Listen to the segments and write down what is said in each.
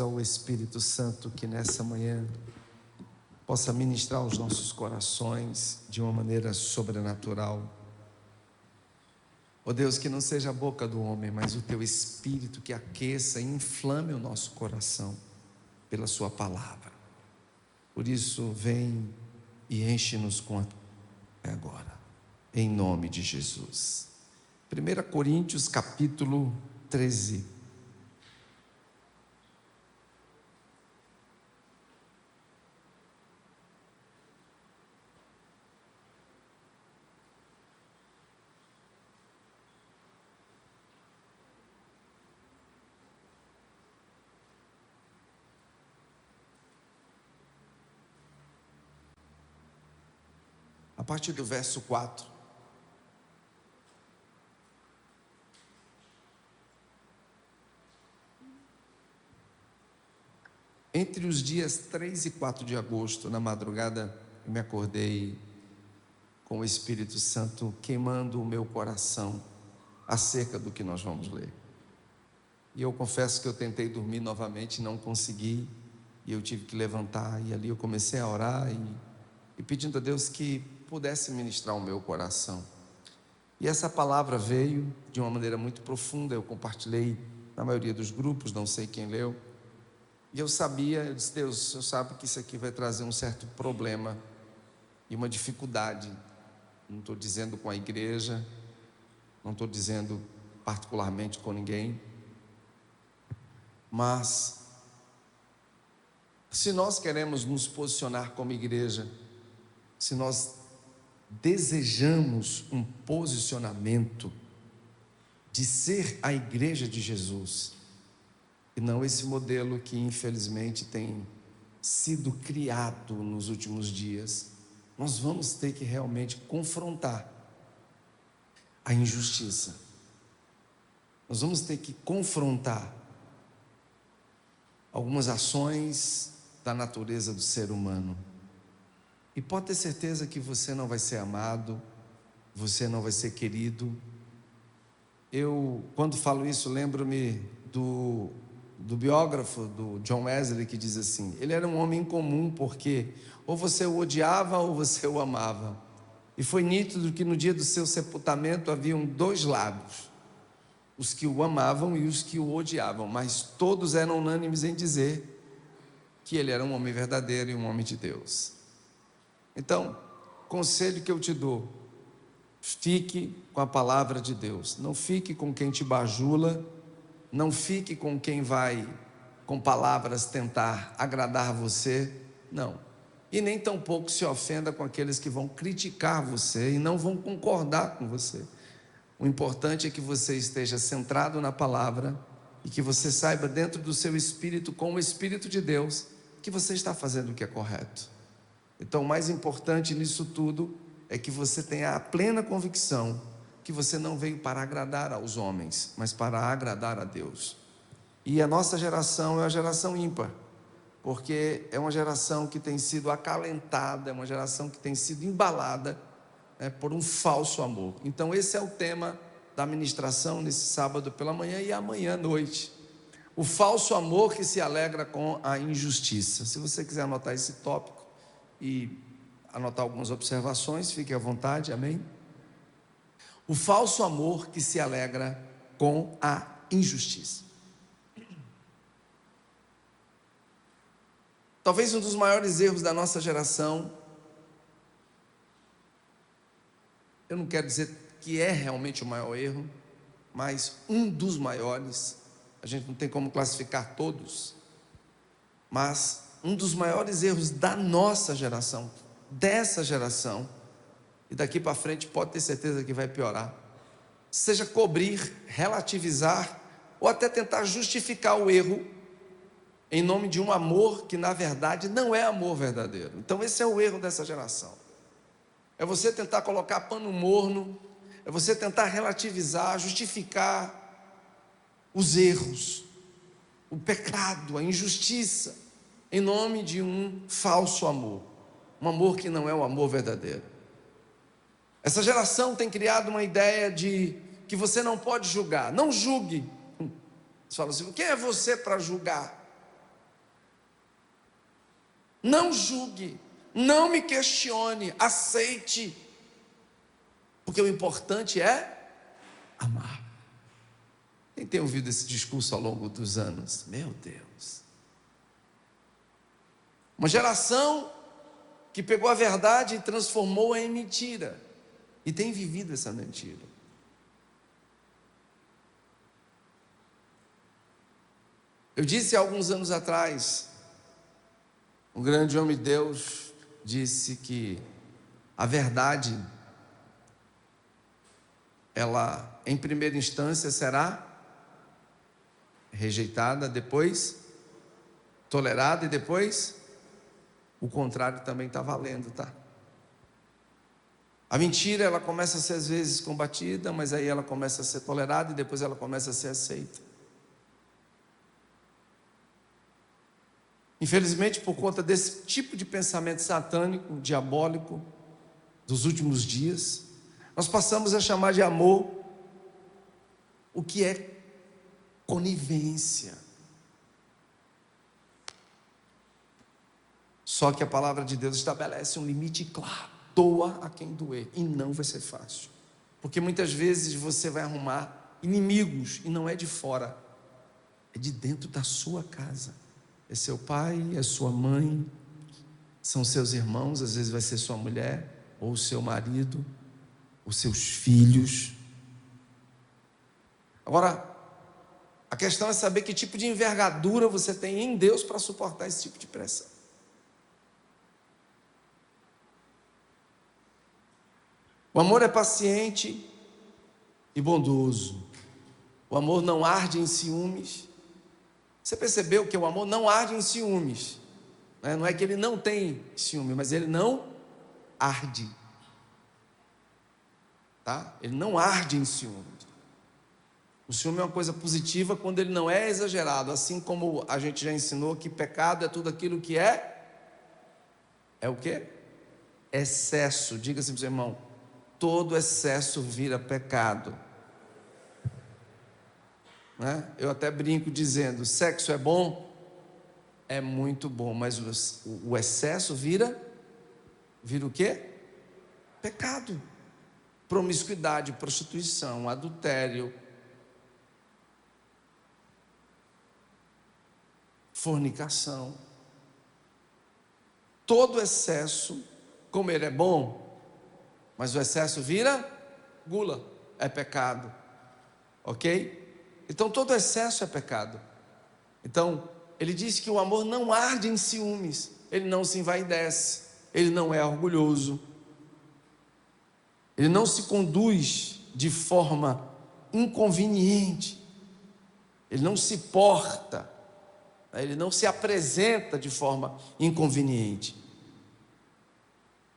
ao Espírito Santo que nessa manhã possa ministrar os nossos corações de uma maneira sobrenatural. Ó Deus, que não seja a boca do homem, mas o Teu Espírito que aqueça e inflame o nosso coração pela Sua palavra. Por isso, vem e enche-nos com a tua agora, em nome de Jesus. 1 Coríntios capítulo 13. A partir do verso 4. Entre os dias 3 e 4 de agosto, na madrugada, eu me acordei com o Espírito Santo queimando o meu coração acerca do que nós vamos ler. E eu confesso que eu tentei dormir novamente, não consegui, e eu tive que levantar, e ali eu comecei a orar e pedindo a Deus que pudesse ministrar o meu coração. E essa palavra veio de uma maneira muito profunda, eu compartilhei na maioria dos grupos, não sei quem leu, e eu disse: Deus, o Senhor sabe que isso aqui vai trazer um certo problema e uma dificuldade. Não estou dizendo com a igreja, não estou dizendo particularmente com ninguém, mas se nós queremos nos posicionar como igreja, se nós desejamos um posicionamento de ser a igreja de Jesus, e não esse modelo que infelizmente tem sido criado nos últimos dias, nós vamos ter que realmente confrontar a injustiça. Nós vamos ter que confrontar algumas ações da natureza do ser humano. E pode ter certeza que você não vai ser amado, você não vai ser querido. Eu, quando falo isso, lembro-me do biógrafo do John Wesley, que diz assim: ele era um homem incomum, porque ou você o odiava ou você o amava. E foi nítido que no dia do seu sepultamento haviam dois lados, os que o amavam e os que o odiavam, mas todos eram unânimes em dizer que ele era um homem verdadeiro e um homem de Deus. Então, conselho que eu te dou: fique com a palavra de Deus, não fique com quem te bajula, não fique com quem vai com palavras tentar agradar você, não. E nem tampouco se ofenda com aqueles que vão criticar você e não vão concordar com você. O importante é que você esteja centrado na palavra e que você saiba dentro do seu espírito, com o Espírito de Deus, que você está fazendo o que é correto. Então, o mais importante nisso tudo é que você tenha a plena convicção que você não veio para agradar aos homens, mas para agradar a Deus. E a nossa geração é uma geração ímpar, porque é uma geração que tem sido acalentada, é uma geração que tem sido embalada, por um falso amor. Então esse é o tema da ministração nesse sábado pela manhã e amanhã à noite: o falso amor que se alegra com a injustiça. Se você quiser anotar esse tópico e anotar algumas observações, fique à vontade, amém? O falso amor que se alegra com a injustiça. Talvez um dos maiores erros da nossa geração, eu não quero dizer que é realmente o maior erro, mas um dos maiores, a gente não tem como classificar todos, mas um dos maiores erros da nossa geração, dessa geração, e daqui para frente pode ter certeza que vai piorar, seja cobrir, relativizar ou até tentar justificar o erro em nome de um amor que na verdade não é amor verdadeiro. Então esse é o erro dessa geração. É você tentar colocar pano morno, é você tentar relativizar, justificar os erros, o pecado, a injustiça, em nome de um falso amor, um amor que não é o amor verdadeiro. Essa geração tem criado uma ideia de que você não pode julgar. Não julgue. Você fala assim: quem é você para julgar? Não julgue, não me questione, aceite, porque o importante é amar. Quem tem ouvido esse discurso ao longo dos anos? Meu Deus! Uma geração que pegou a verdade e transformou-a em mentira, e tem vivido essa mentira. Eu disse há alguns anos atrás, um grande homem de Deus disse que a verdade, ela em primeira instância será rejeitada, depois tolerada e depois o contrário também está valendo, tá? A mentira, ela começa a ser às vezes combatida, mas aí ela começa a ser tolerada e depois ela começa a ser aceita. Infelizmente, por conta desse tipo de pensamento satânico, diabólico, dos últimos dias, nós passamos a chamar de amor o que é conivência. Só que a palavra de Deus estabelece um limite claro: doa a quem doer, e não vai ser fácil, porque muitas vezes você vai arrumar inimigos, e não é de fora, é de dentro da sua casa. É seu pai, é sua mãe, são seus irmãos, às vezes vai ser sua mulher, ou seu marido, os seus filhos. Agora, a questão é saber que tipo de envergadura você tem em Deus para suportar esse tipo de pressão. O amor é paciente e bondoso. O amor não arde em ciúmes. Você percebeu que o amor não arde em ciúmes, né? Não é que ele não tem ciúme, mas ele não arde, tá? Ele não arde em ciúmes. O ciúme é uma coisa positiva quando ele não é exagerado, assim como a gente já ensinou que pecado é tudo aquilo que é o quê? Excesso. Diga assim para o seu irmão: todo excesso vira pecado. Né? Eu até brinco dizendo: sexo é bom? É muito bom, mas o excesso vira o quê? Pecado. Promiscuidade, prostituição, adultério, fornicação. Todo excesso, como ele é bom, mas o excesso vira gula, é pecado, ok? Então todo excesso é pecado. Então ele diz que o amor não arde em ciúmes, ele não se envaidece, ele não é orgulhoso, ele não se conduz de forma inconveniente, ele não se porta, ele não se apresenta de forma inconveniente.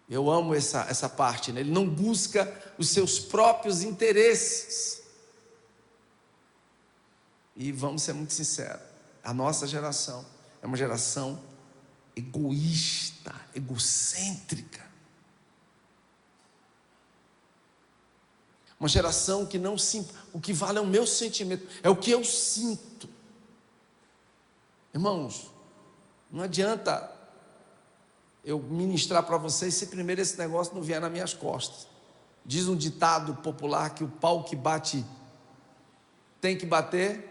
Eu amo essa parte, né? Ele não busca os seus próprios interesses. E vamos ser muito sinceros, a nossa geração é uma geração egoísta, egocêntrica. Uma geração que não se... O que vale é o meu sentimento, é o que eu sinto. Irmãos, não adianta eu ministrar para vocês se primeiro esse negócio não vier nas minhas costas. Diz um ditado popular que o pau que bate tem que bater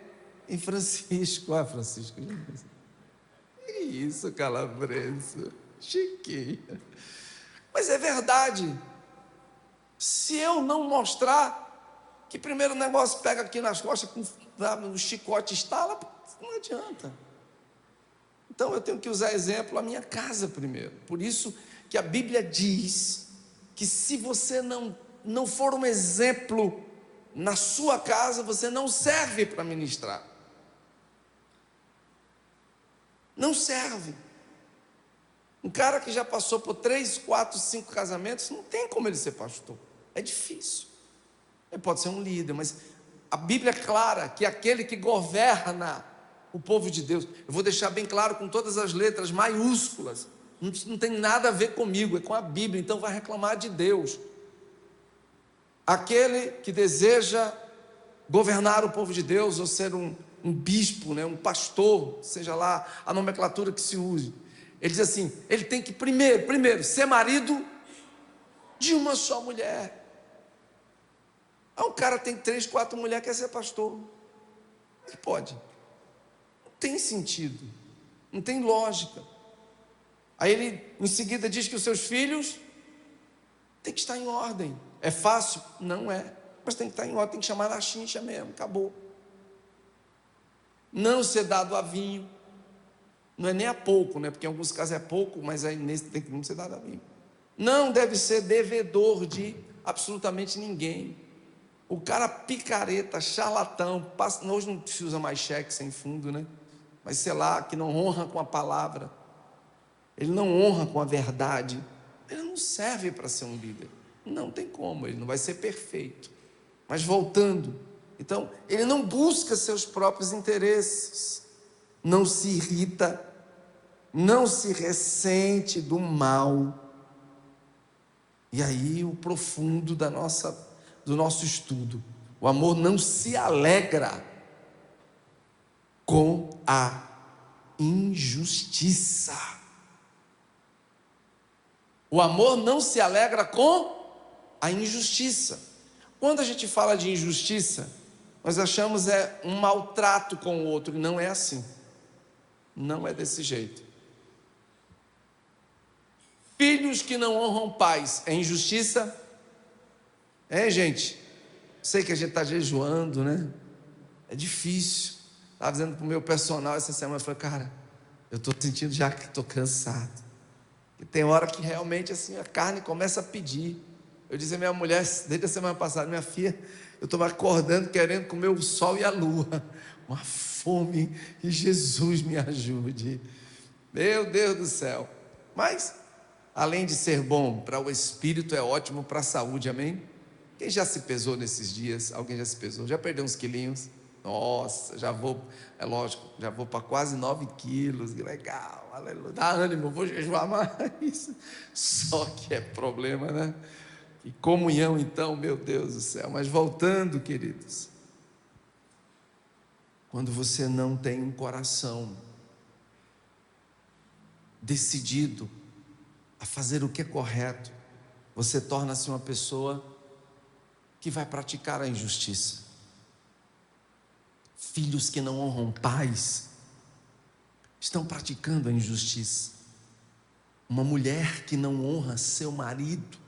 em Francisco. Ah, Francisco, que isso, Calabresa, chiquinha. Mas é verdade. Se eu não mostrar que primeiro o negócio pega aqui nas costas, no chicote estala, não adianta. Então eu tenho que usar exemplo a minha casa primeiro. Por isso que a Bíblia diz que se você não for um exemplo na sua casa, você não serve para ministrar. Não serve. Um cara que já passou por 3, 4, 5 casamentos, não tem como ele ser pastor. É difícil. Ele pode ser um líder, mas a Bíblia é clara que aquele que governa o povo de Deus, eu vou deixar bem claro com todas as letras maiúsculas, não tem nada a ver comigo, é com a Bíblia, então vai reclamar de Deus. Aquele que deseja governar o povo de Deus, ou ser um bispo, né, um pastor, seja lá a nomenclatura que se use, Ele diz assim: ele tem que primeiro ser marido de uma só mulher. Aí um cara tem 3, 4 mulheres, quer ser pastor. Ele pode. Não tem sentido, não tem lógica. Aí ele em seguida diz que os seus filhos têm que estar em ordem. É fácil? Não é. Mas tem que estar em ordem, tem que chamar na chincha mesmo, acabou. Não ser dado a vinho. Não é nem a pouco, né? Porque em alguns casos é pouco, mas aí nesse tem que não ser dado a vinho. Não deve ser devedor de absolutamente ninguém. O cara picareta, charlatão, hoje não se usa mais cheque sem fundo, né? Mas sei lá, que não honra com a palavra, ele não honra com a verdade, ele não serve para ser um líder. Não tem como, ele não vai ser perfeito. Mas voltando, então, ele não busca seus próprios interesses, não se irrita, não se ressente do mal. E aí o profundo do nosso estudo: o amor não se alegra com a injustiça. O amor não se alegra com a injustiça. Quando a gente fala de injustiça, nós achamos um maltrato com o outro, e não é assim. Não é desse jeito. Filhos que não honram pais, é injustiça? É, gente? Sei que a gente está jejuando, né? É difícil. Estava dizendo para o meu personal essa semana, eu falei: cara, eu estou sentindo já que estou cansado. E tem hora que realmente assim a carne começa a pedir. Eu disse à minha mulher, desde a semana passada: minha filha, eu estou me acordando querendo comer o sol e a lua. Uma fome, e Jesus me ajude. Meu Deus do céu. Mas, além de ser bom para o espírito, é ótimo para a saúde, amém? Quem já se pesou nesses dias? Alguém já se pesou? Já perdeu uns quilinhos? Nossa, já vou, é lógico, já vou para quase 9 quilos, que legal, aleluia, dá ânimo, vou jejuar mais. Só que é problema, né? E comunhão então, meu Deus do céu. Mas voltando, queridos, quando você não tem um coração decidido a fazer o que é correto, você torna-se uma pessoa que vai praticar a injustiça. Filhos que não honram pais estão praticando a injustiça. Uma mulher que não honra seu marido.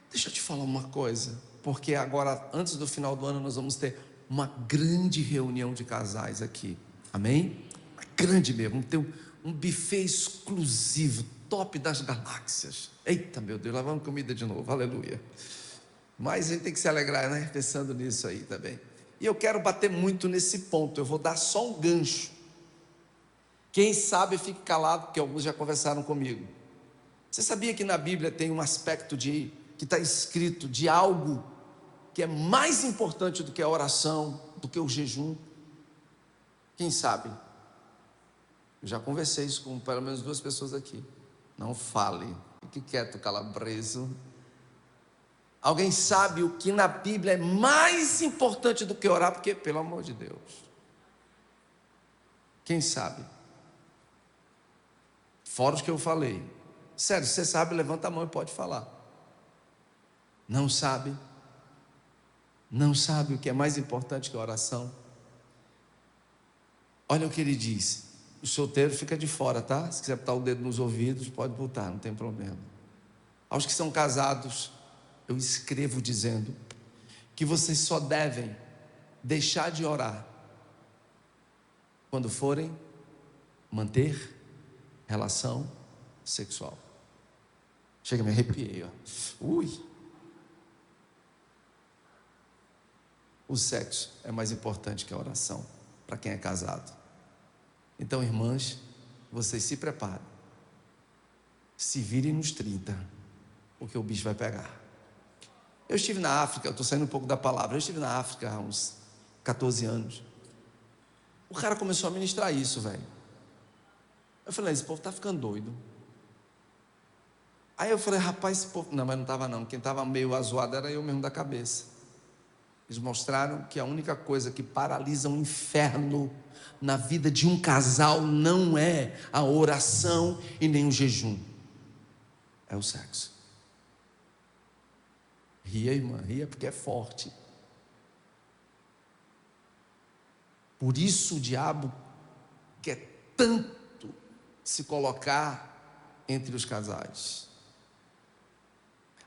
Deixa eu te falar uma coisa, porque agora, antes do final do ano, nós vamos ter uma grande reunião de casais aqui, amém? Uma grande mesmo, vamos ter um buffet exclusivo, top das galáxias. Eita, meu Deus, lá vamos comida de novo, aleluia. Mas a gente tem que se alegrar, né? Pensando nisso aí também. E eu quero bater muito nesse ponto, eu vou dar só um gancho. Quem sabe fique calado, porque alguns já conversaram comigo. Você sabia que na Bíblia tem um aspecto que está escrito de algo que é mais importante do que a oração, do que o jejum? Quem sabe? Eu já conversei isso com pelo menos 2 pessoas aqui. Não fale, fique quieto, calabreso. Alguém sabe o que na Bíblia é mais importante do que orar? Porque, pelo amor de Deus, quem sabe? Fora os que eu falei. Sério, se você sabe, levanta a mão e pode falar. Não sabe? Não sabe o que é mais importante que a oração? Olha o que ele diz: o solteiro fica de fora, tá? Se quiser botar o dedo nos ouvidos, pode botar, não tem problema. Aos que são casados, eu escrevo dizendo que vocês só devem deixar de orar quando forem manter relação sexual. Chega, me arrepiei, ó. Ui. O sexo é mais importante que a oração para quem é casado. Então, irmãs, vocês se preparem, se virem nos 30, porque o bicho vai pegar. Eu estive na África, eu estou saindo um pouco da palavra, eu estive na África há uns 14 anos. O cara começou a ministrar isso, velho. Eu falei: esse povo está ficando doido. Aí eu falei: rapaz, esse povo... Não, mas não estava não, quem estava meio azoado era eu mesmo da cabeça. Eles mostraram que a única coisa que paralisa o inferno na vida de um casal não é a oração e nem o jejum, é o sexo. Ria, irmã, ria porque é forte. Por isso o diabo quer tanto se colocar entre os casais.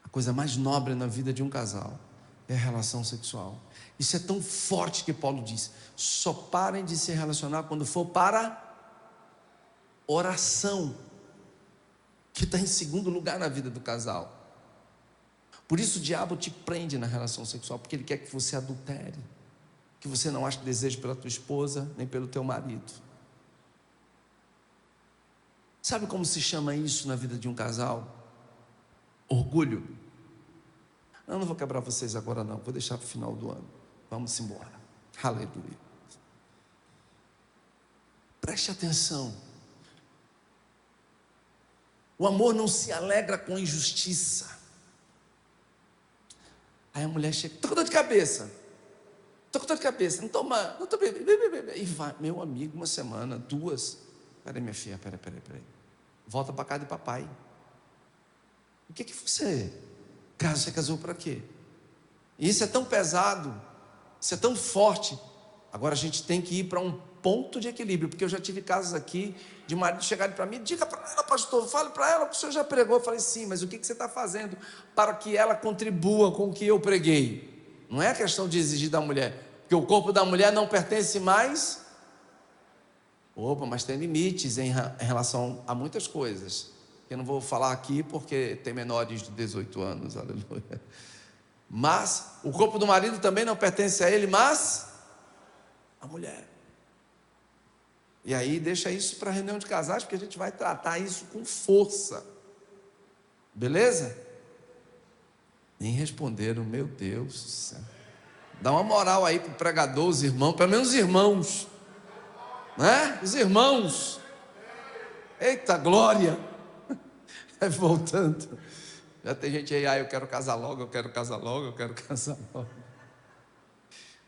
A coisa mais nobre na vida de um casal é a relação sexual. Isso é tão forte que Paulo diz: só parem de se relacionar quando for para oração, que está em segundo lugar na vida do casal. Por isso o diabo te prende na relação sexual, porque ele quer que você adultere, que você não ache desejo pela tua esposa, nem pelo teu marido. Sabe como se chama isso na vida de um casal? Orgulho. Eu não vou quebrar vocês agora não, vou deixar para o final do ano. Vamos embora. Aleluia. Preste atenção. O amor não se alegra com injustiça. Aí a mulher chega, tô com dor de cabeça. Tô com dor de cabeça, não toma, não tô bebendo. E vai, meu amigo, uma semana, duas. Peraí, minha filha, peraí. Volta para casa de papai. O que você casou para quê? E isso é tão pesado, isso é tão forte. Agora a gente tem que ir para um ponto de equilíbrio, porque eu já tive casos aqui de marido chegarem para mim: diga para ela, pastor, fale para ela, o senhor já pregou. Eu falei: sim, mas o que você está fazendo para que ela contribua com o que eu preguei? Não é a questão de exigir da mulher, porque o corpo da mulher não pertence mais. Opa, mas tem limites em relação a muitas coisas. Eu não vou falar aqui porque tem menores de 18 anos, aleluia. Mas o corpo do marido também não pertence a ele, mas a mulher. E aí deixa isso para a reunião de casais, porque a gente vai tratar isso com força. Beleza? Nem responderam, meu Deus do céu. Dá uma moral aí para o pregador, os irmãos, pelo menos os irmãos. Né? Os irmãos. Eita glória. Voltando. Já tem gente aí, eu quero casar logo, eu quero casar logo.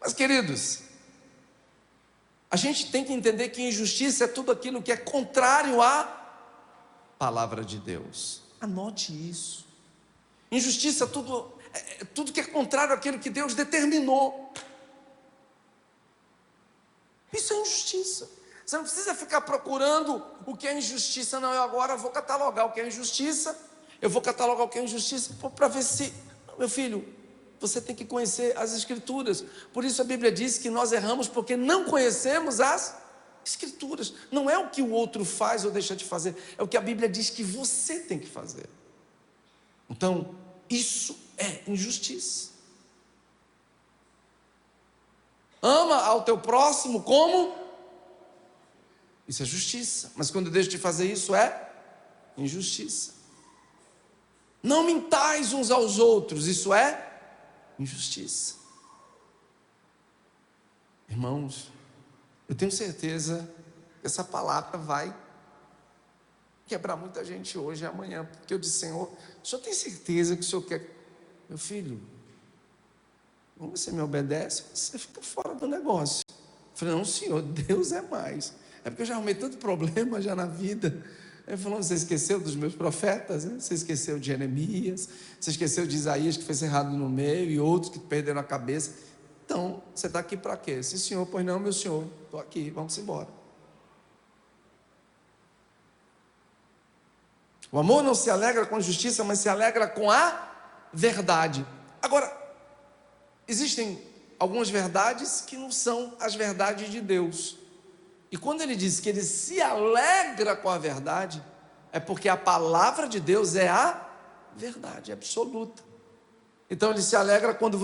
Mas queridos, a gente tem que entender que injustiça é tudo aquilo que é contrário à palavra de Deus. Anote isso. Injustiça é tudo que é contrário àquilo que Deus determinou. Isso é injustiça. Você não precisa ficar procurando o que é injustiça. Não, eu agora vou catalogar o que é injustiça. Eu vou catalogar o que é injustiça para ver se... Meu filho, você tem que conhecer as Escrituras. Por isso a Bíblia diz que nós erramos porque não conhecemos as Escrituras. Não é o que o outro faz ou deixa de fazer, é o que a Bíblia diz que você tem que fazer. Então, isso é injustiça. Ama ao teu próximo como... Isso é justiça. Mas quando eu deixo de fazer isso, é injustiça. Não mintais uns aos outros, isso é injustiça. Irmãos, eu tenho certeza que essa palavra vai quebrar muita gente hoje e amanhã, porque eu disse: Senhor, o senhor tem certeza que o senhor quer? Meu filho, ou você me obedece, ou você fica fora do negócio. Eu falei: não, Senhor, Deus é mais. É porque eu já arrumei tanto problema já na vida. Ele falou: você esqueceu dos meus profetas, né? Você esqueceu de Jeremias, você esqueceu de Isaías, que foi cerrado no meio, e outros que perderam a cabeça. Então, você está aqui para quê? Sim, Senhor. Pois não, meu Senhor, estou aqui, vamos embora. O amor não se alegra com a justiça, mas se alegra com a verdade. Agora, existem algumas verdades que não são as verdades de Deus. E quando ele diz que ele se alegra com a verdade, é porque a palavra de Deus é a verdade absoluta. Então ele se alegra quando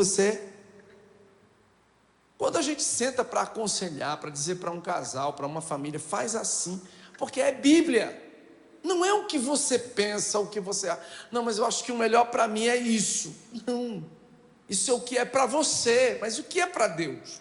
a gente senta para aconselhar, para dizer para um casal, para uma família: faz assim, porque é Bíblia. Não é o que você pensa, o que você acha. Não, mas eu acho que o melhor para mim é isso. Não, isso é o que é para você, mas o que é para Deus?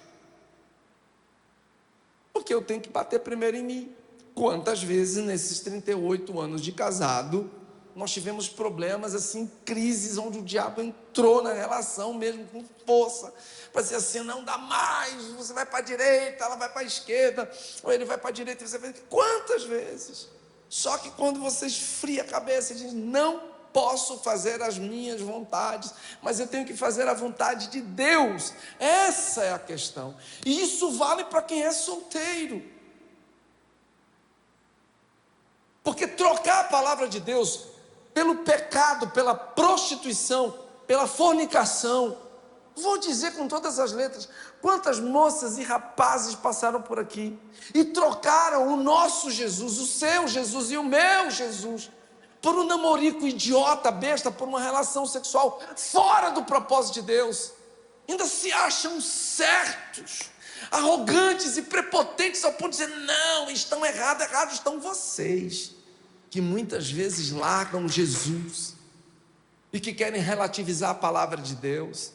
Porque eu tenho que bater primeiro em mim. Quantas vezes nesses 38 anos de casado nós tivemos problemas, assim, crises, onde o diabo entrou na relação mesmo com força, para dizer assim, não dá mais, você vai para a direita, ela vai para a esquerda, ou ele vai para a direita, e você vai... Quantas vezes? Só que quando você esfria a cabeça e diz, não posso fazer as minhas vontades, mas eu tenho que fazer a vontade de Deus, essa é a questão, e isso vale para quem é solteiro, porque trocar a palavra de Deus pelo pecado, pela prostituição, pela fornicação, vou dizer com todas as letras, quantas moças e rapazes passaram por aqui, e trocaram o nosso Jesus, o seu Jesus e o meu Jesus, por um namorico idiota, besta, por uma relação sexual fora do propósito de Deus, ainda se acham certos, arrogantes e prepotentes ao ponto de dizer, não, estão errados estão vocês, que muitas vezes largam Jesus, e que querem relativizar a palavra de Deus.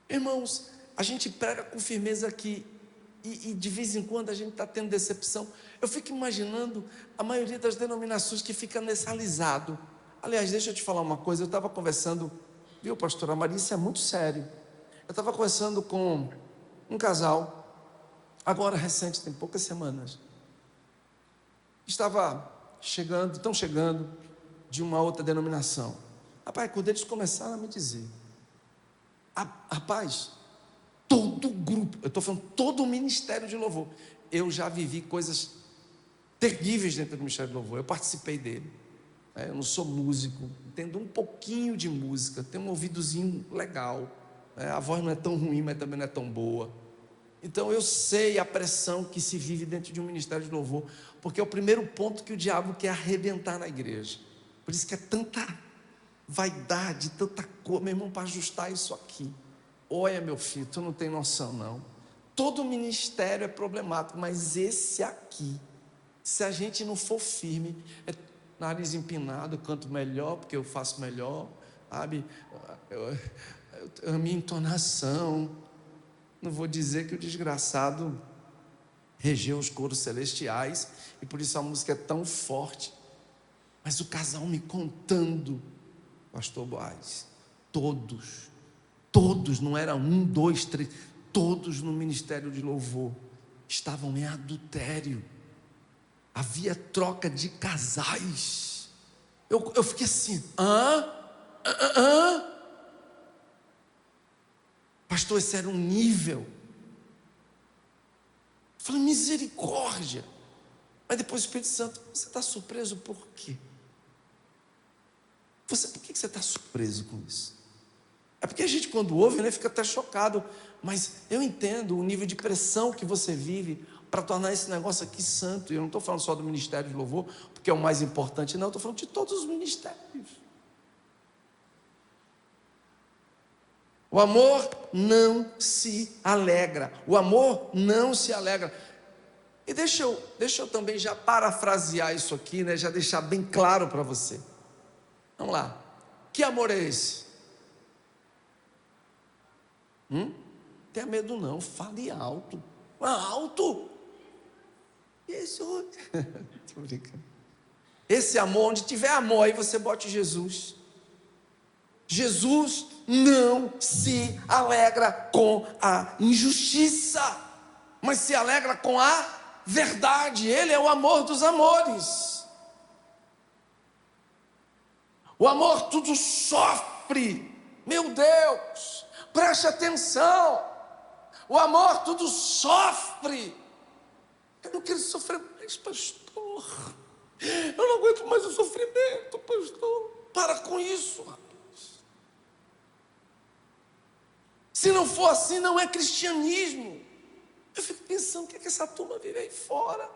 Irmãos, a gente prega com firmeza aqui, e de vez em quando a gente está tendo decepção. Eu fico imaginando a maioria das denominações que fica nesse alisado. Aliás, deixa eu te falar uma coisa, eu estava conversando, viu, pastora Maria, isso é muito sério. Eu estava conversando com um casal, agora recente, tem poucas semanas. Estão chegando de uma outra denominação. Rapaz, quando eles começaram a me dizer, rapaz, todo grupo, eu estou falando todo o ministério de louvor, eu já vivi coisas terríveis dentro do ministério de louvor, eu participei dele, eu não sou músico, entendo um pouquinho de música, tenho um ouvidozinho legal, a voz não é tão ruim, mas também não é tão boa, então eu sei a pressão que se vive dentro de um ministério de louvor, porque é o primeiro ponto que o diabo quer arrebentar na igreja, por isso que é tanta vaidade, tanta coisa, meu irmão, para ajustar isso aqui. Olha, meu filho, tu não tem noção não, todo ministério é problemático, mas esse aqui, se a gente não for firme, nariz empinado, eu canto melhor, porque eu faço melhor, sabe, a minha entonação, não vou dizer que o desgraçado regeu os coros celestiais, e por isso a música é tão forte, mas o casal me contando, pastor Boaz, todos, não era 1, 2, 3, todos no ministério de louvor, estavam em adultério, havia troca de casais, eu fiquei assim, pastor, esse era um nível, eu falei, misericórdia, mas depois o Espírito Santo, você está surpreso por quê? Por que você está surpreso com isso? É porque a gente quando ouve, né, fica até chocado, mas eu entendo o nível de pressão que você vive para tornar esse negócio aqui santo, e eu não estou falando só do ministério de louvor, porque é o mais importante, não, eu estou falando de todos os ministérios. O amor não se alegra, e deixa eu também já parafrasear isso aqui, né, já deixar bem claro para você, vamos lá, que amor é esse? Tenha medo não, fale alto. Alto? Esse outro. Estou brincando. Esse amor, onde tiver amor, aí você bote Jesus. Jesus não se alegra com a injustiça, mas se alegra com a verdade. Ele é o amor dos amores. O amor tudo sofre. Meu Deus, preste atenção, o amor tudo sofre. Eu não quero sofrer mais, pastor, eu não aguento mais o sofrimento, pastor. Para com isso, rapaz. Se não for assim, não é cristianismo. Eu fico pensando o que é que essa turma vive aí fora,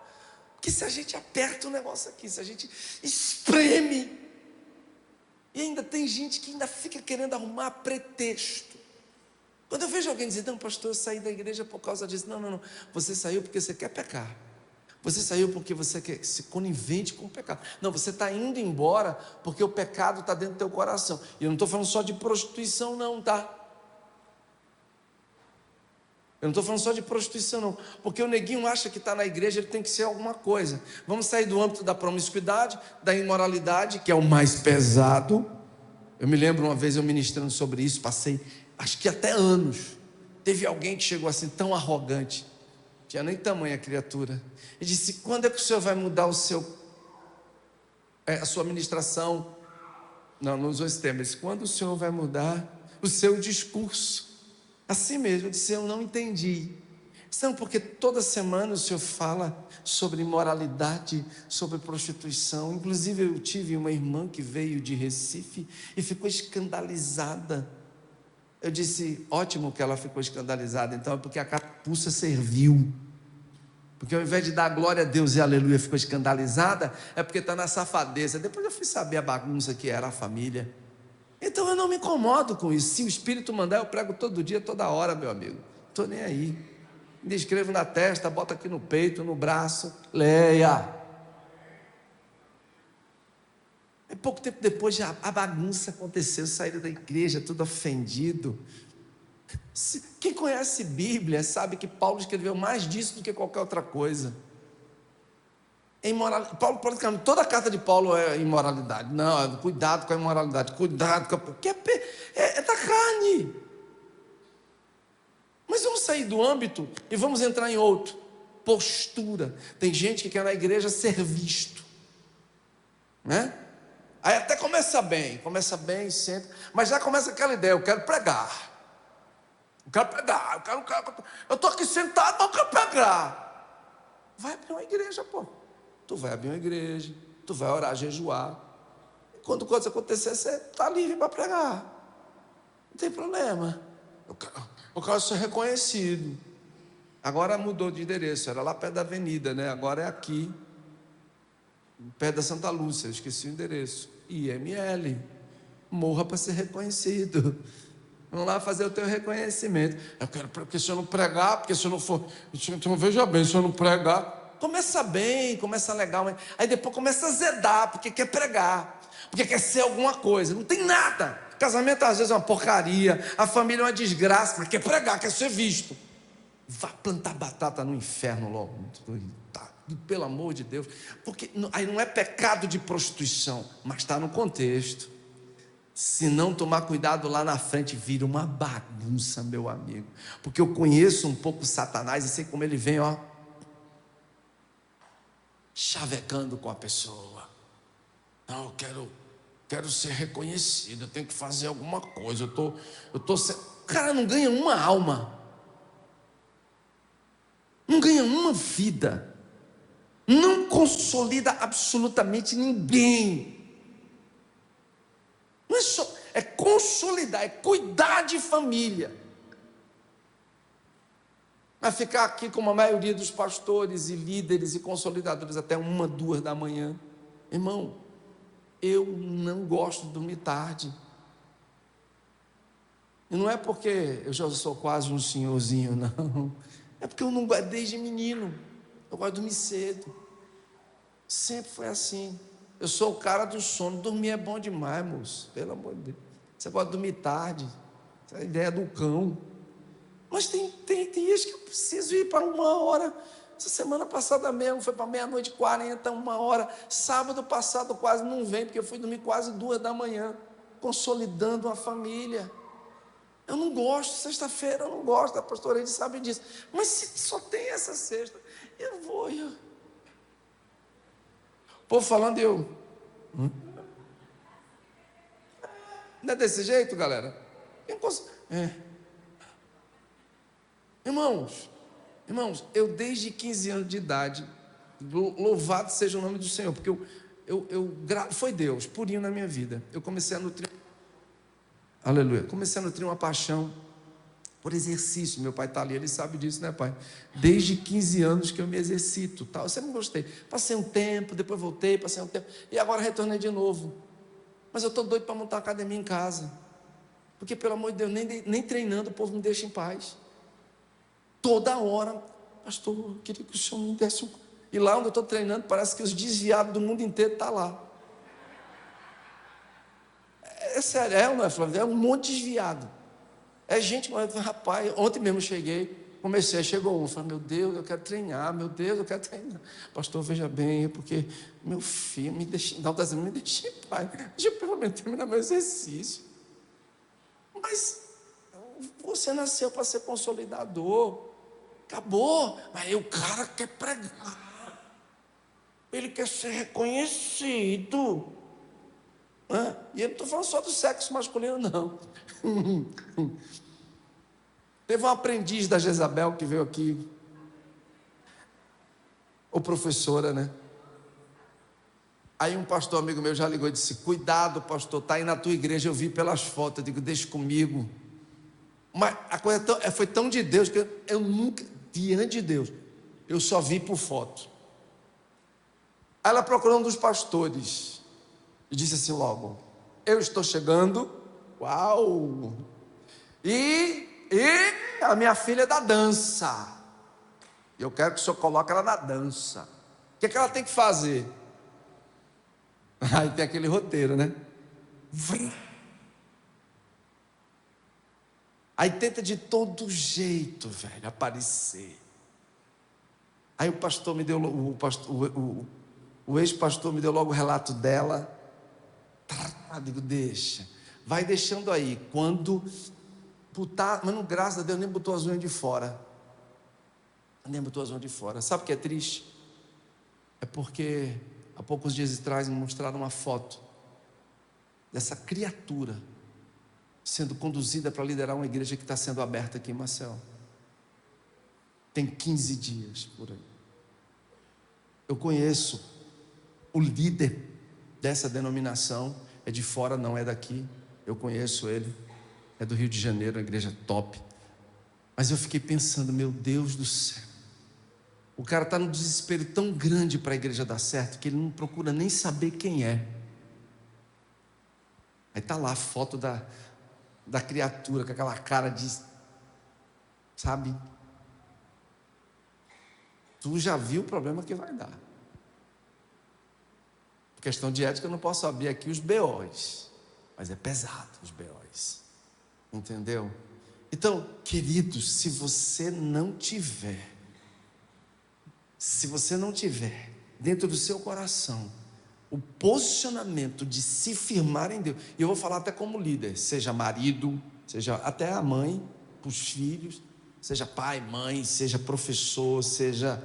que se a gente aperta o negócio aqui, se a gente espreme, e ainda tem gente que ainda fica querendo arrumar pretexto. Quando eu vejo alguém dizer, não, pastor, eu saí da igreja por causa disso. Não, você saiu porque você quer pecar. Você saiu porque você quer se conivente com o pecado. Não, você está indo embora porque o pecado está dentro do teu coração. E eu não estou falando só de prostituição não, tá? Eu não estou falando só de prostituição, não. Porque o neguinho acha que está na igreja, ele tem que ser alguma coisa. Vamos sair do âmbito da promiscuidade, da imoralidade, que é o mais pesado. Eu me lembro uma vez eu ministrando sobre isso, passei, acho que até anos. Teve alguém que chegou assim, tão arrogante, tinha nem tamanho a criatura, e disse: quando é que o senhor vai mudar a sua ministração? Não usou esse termo. Ele disse: quando o senhor vai mudar o seu discurso? Assim mesmo. Eu disse: eu não entendi. Não, porque toda semana o senhor fala sobre imoralidade, sobre prostituição. Inclusive eu tive uma irmã que veio de Recife e ficou escandalizada. Eu disse: ótimo que ela ficou escandalizada, então é porque a carapuça serviu. Porque ao invés de dar glória a Deus e aleluia, ficou escandalizada, é porque está na safadeza. Depois eu fui saber a bagunça que era a família. Então eu não me incomodo com isso. Se o Espírito mandar, eu prego todo dia, toda hora, meu amigo. Estou nem aí. Me escrevo na testa, bota aqui no peito, no braço. Leia. E pouco tempo depois a bagunça aconteceu, saíram da igreja, tudo ofendido. Quem conhece Bíblia sabe que Paulo escreveu mais disso do que qualquer outra coisa. Paulo, praticamente toda a carta de Paulo é imoralidade. Não, cuidado com a imoralidade, cuidado com a... porque é da carne. Mas vamos sair do âmbito e vamos entrar em outro. Postura. Tem gente que quer na igreja ser visto, né? Aí até começa bem, senta, mas já começa aquela ideia: eu quero pregar. Eu estou aqui sentado, mas eu quero pregar. Vai abrir uma igreja, pô. Tu vai abrir uma igreja, tu vai orar, jejuar. E quando coisa acontecer, você está livre para pregar. Não tem problema. Eu quero ser reconhecido. Agora mudou de endereço, era lá perto da avenida, né? Agora é aqui, perto da Santa Lúcia, eu esqueci o endereço. IML. Morra para ser reconhecido. Vamos lá fazer o teu reconhecimento. Eu quero, porque se eu não pregar, porque se eu não for, então veja bem, se eu não pregar, começa bem, começa legal, mas aí depois começa a azedar, porque quer pregar, porque quer ser alguma coisa, não tem nada. Casamento às vezes é uma porcaria, a família é uma desgraça, mas quer pregar, quer ser visto. Vá plantar batata no inferno logo, pelo amor de Deus, porque aí não é pecado de prostituição, mas está no contexto. Se não tomar cuidado lá na frente, vira uma bagunça, meu amigo. Porque eu conheço um pouco Satanás e sei como ele vem, ó, chavecando com a pessoa. Não, eu quero ser reconhecido, eu tenho que fazer alguma coisa. O cara não ganha uma alma, não ganha uma vida, não consolida absolutamente ninguém. Não é só, é consolidar, é cuidar de família. Vai ficar aqui como a maioria dos pastores e líderes e consolidadores até 1, 2 da manhã. Irmão, eu não gosto de dormir tarde. E não é porque eu já sou quase um senhorzinho, não. É porque eu não gosto desde menino. Eu gosto de dormir cedo. Sempre foi assim. Eu sou o cara do sono. Dormir é bom demais, moço. Pelo amor de Deus. Você pode dormir tarde. Essa é a ideia do cão. Mas tem dias que eu preciso ir para 1 hora. Essa semana passada mesmo, foi para 00:40, 1 hora. Sábado passado quase não vem, porque eu fui dormir quase 2 da manhã, consolidando a família. Eu não gosto, sexta-feira eu não gosto, a pastora Edith sabe disso. Mas se só tem essa sexta, eu vou. O povo falando e eu. Não é desse jeito, galera? Irmãos, eu desde 15 anos de idade, louvado seja o nome do Senhor, porque foi Deus, purinho na minha vida. Eu comecei a nutrir, aleluia, comecei a nutrir uma paixão por exercício. Meu pai está ali, ele sabe disso, né, pai? Desde 15 anos que eu me exercito, tal. Eu sempre gostei. Passei um tempo, depois voltei, passei um tempo, e agora retornei de novo. Mas eu estou doido para montar uma academia em casa, porque pelo amor de Deus, nem treinando o povo me deixa em paz. Toda hora, pastor, eu queria que o senhor me desse E lá onde eu estou treinando, parece que os desviados do mundo inteiro estão lá. É sério, não é, Flávio? É um monte de desviado. É gente, mas rapaz, ontem mesmo eu cheguei, comecei, chegou um, falei, meu Deus, eu quero treinar, meu Deus, eu quero treinar. Pastor, veja bem, porque meu filho, me deixa em paz, deixa eu pelo menos terminar meu exercício. Mas você nasceu para ser consolidador, acabou. Mas aí o cara quer pregar, ele quer ser reconhecido. E eu não estou falando só do sexo masculino, não. Teve um aprendiz da Jezabel que veio aqui, ou professora, né? Aí um pastor amigo meu já ligou e disse, cuidado pastor, está aí na tua igreja, eu vi pelas fotos. Eu digo, deixa comigo. Mas a coisa foi tão de Deus que eu nunca, diante de Deus, eu só vi por foto. Aí ela procurou um dos pastores e disse assim logo, eu estou chegando, uau, e a minha filha é da dança, eu quero que o senhor coloque ela na dança. O que ela tem que fazer? Aí tem aquele roteiro, né? Aí tenta de todo jeito, velho, aparecer. Aí o pastor me deu, o ex-pastor me deu logo o relato dela. Digo, deixa, vai deixando aí. Quando botar, mas não, graças a Deus, nem botou as unhas de fora. Nem botou as unhas de fora. Sabe o que é triste? É porque há poucos dias atrás me mostraram uma foto dessa criatura sendo conduzida para liderar uma igreja que está sendo aberta aqui em Maceió. Tem 15 dias por aí. Eu conheço o líder dessa denominação, é de fora, não é daqui. Eu conheço ele, é do Rio de Janeiro, uma igreja top. Mas eu fiquei pensando, meu Deus do céu, o cara está num desespero tão grande para a igreja dar certo, que ele não procura nem saber quem é. Aí está lá a foto da criatura, com aquela cara de, sabe? Tu já viu o problema que vai dar. Por questão de ética, eu não posso abrir aqui os BOs, mas é pesado os BOs, entendeu? Então, queridos, se você não tiver dentro do seu coração o posicionamento de se firmar em Deus, e eu vou falar até como líder, seja marido, seja até a mãe, os filhos, seja pai, mãe, seja professor, seja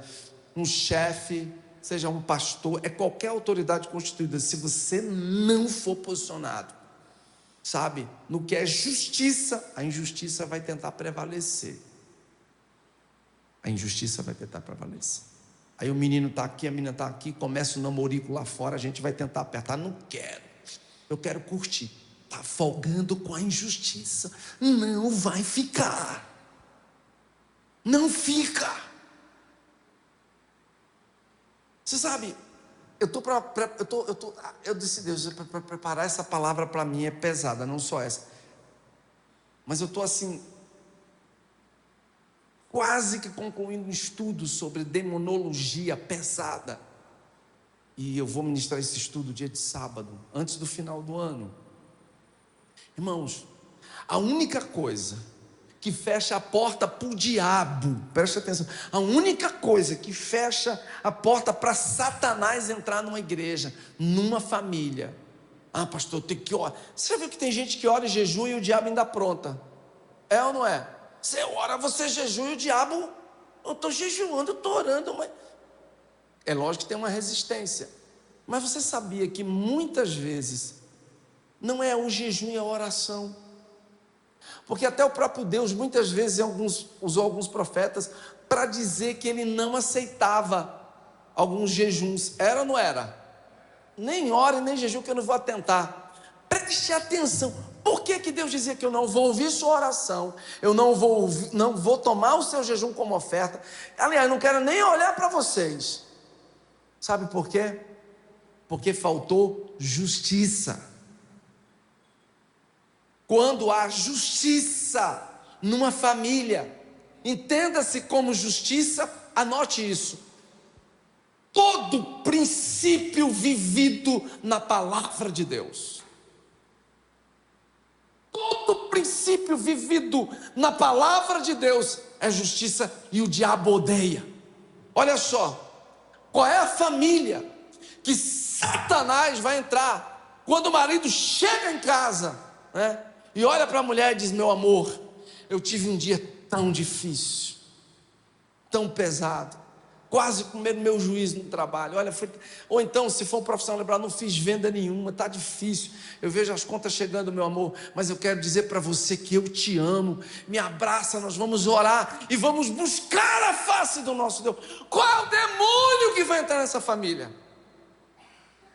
um chefe, seja um pastor, é qualquer autoridade constituída, se você não for posicionado, sabe, no que é justiça, a injustiça vai tentar prevalecer. A injustiça vai tentar prevalecer. Aí o menino está aqui, a menina está aqui, começa o namorico lá fora, a gente vai tentar apertar, não quero, eu quero curtir. Está folgando com a injustiça, não vai ficar, não fica. Você sabe, eu disse, Deus, para preparar essa palavra para mim é pesada, não só essa, mas eu estou assim, quase que concluindo um estudo sobre demonologia pesada, e eu vou ministrar esse estudo dia de sábado, antes do final do ano. Irmãos, a única coisa que fecha a porta para o diabo, preste atenção, a única coisa que fecha a porta para Satanás entrar numa igreja, numa família, pastor, eu tenho que orar. Você já viu que tem gente que ora e jejua e o diabo ainda apronta? É ou não é? Você ora, você jejua e o diabo, eu estou jejuando, eu estou orando, mas é lógico que tem uma resistência, mas você sabia que muitas vezes não é o jejum e a oração, porque até o próprio Deus muitas vezes usou alguns profetas para dizer que ele não aceitava alguns jejuns, era ou não era? Nem ora e nem jejum que eu não vou atentar, preste atenção. Por que Deus dizia que eu não vou ouvir sua oração, eu não vou tomar o seu jejum como oferta, aliás, não quero nem olhar para vocês, sabe por quê? Porque faltou justiça. Quando há justiça numa família, entenda-se como justiça, anote isso, todo princípio vivido na palavra de Deus, todo princípio vivido na palavra de Deus é justiça e o diabo odeia. Olha só, qual é a família que Satanás vai entrar quando o marido chega em casa, né, e olha para a mulher e diz: meu amor, eu tive um dia tão difícil, tão pesado, quase comendo meu juízo no trabalho. Olha, ou então, se for um profissional liberal, não fiz venda nenhuma, está difícil, eu vejo as contas chegando, meu amor, mas eu quero dizer para você que eu te amo, me abraça, nós vamos orar e vamos buscar a face do nosso Deus. Qual é o demônio que vai entrar nessa família?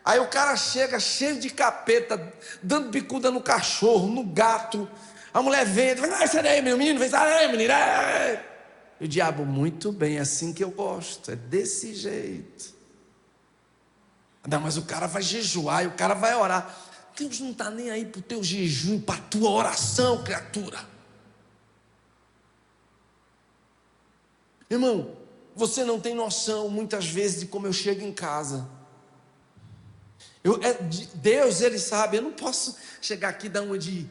Aí o cara chega cheio de capeta, dando bicuda no cachorro, no gato. A mulher vem, vai, sai daí, meu menino, vem, sai daí, menino. E o diabo: muito bem, é assim que eu gosto, é desse jeito. Não, mas o cara vai jejuar e o cara vai orar. Deus não está nem aí para o teu jejum, para a tua oração, criatura. Irmão, você não tem noção muitas vezes de como eu chego em casa. Deus, Ele sabe, eu não posso chegar aqui e dar uma de...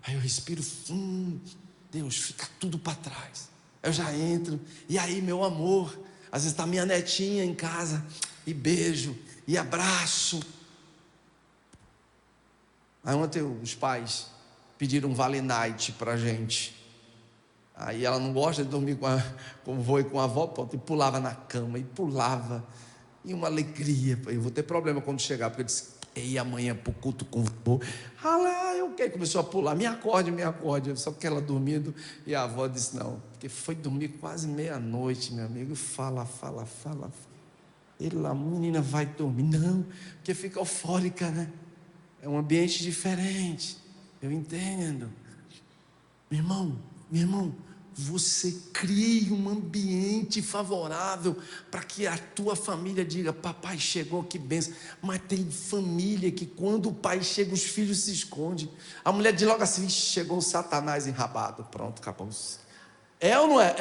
Aí eu respiro fundo, Deus, fica tudo para trás. Eu já entro, e aí, meu amor, às vezes está minha netinha em casa, e beijo, e abraço. Aí ontem os pais pediram um Vale Night para a gente. Aí ela não gosta de dormir com o vô e com a avó, e pulava na cama, e pulava, e uma alegria. Eu vou ter problema quando chegar, porque eu disse: ei, amanhã para o culto com o vô. Eu quero. Começou a pular, me acorde, só porque ela dormindo. E a avó disse: não, porque foi dormir quase meia-noite, meu amigo. Fala. A menina vai dormir. Não, porque fica eufórica, né? É um ambiente diferente. Eu entendo. Meu irmão, você crie um ambiente favorável para que a tua família diga: papai chegou, que bênção. Mas tem família que quando o pai chega, os filhos se escondem. A mulher diz logo assim: chegou o Satanás enrabado. Pronto, acabou-se. É ou não é?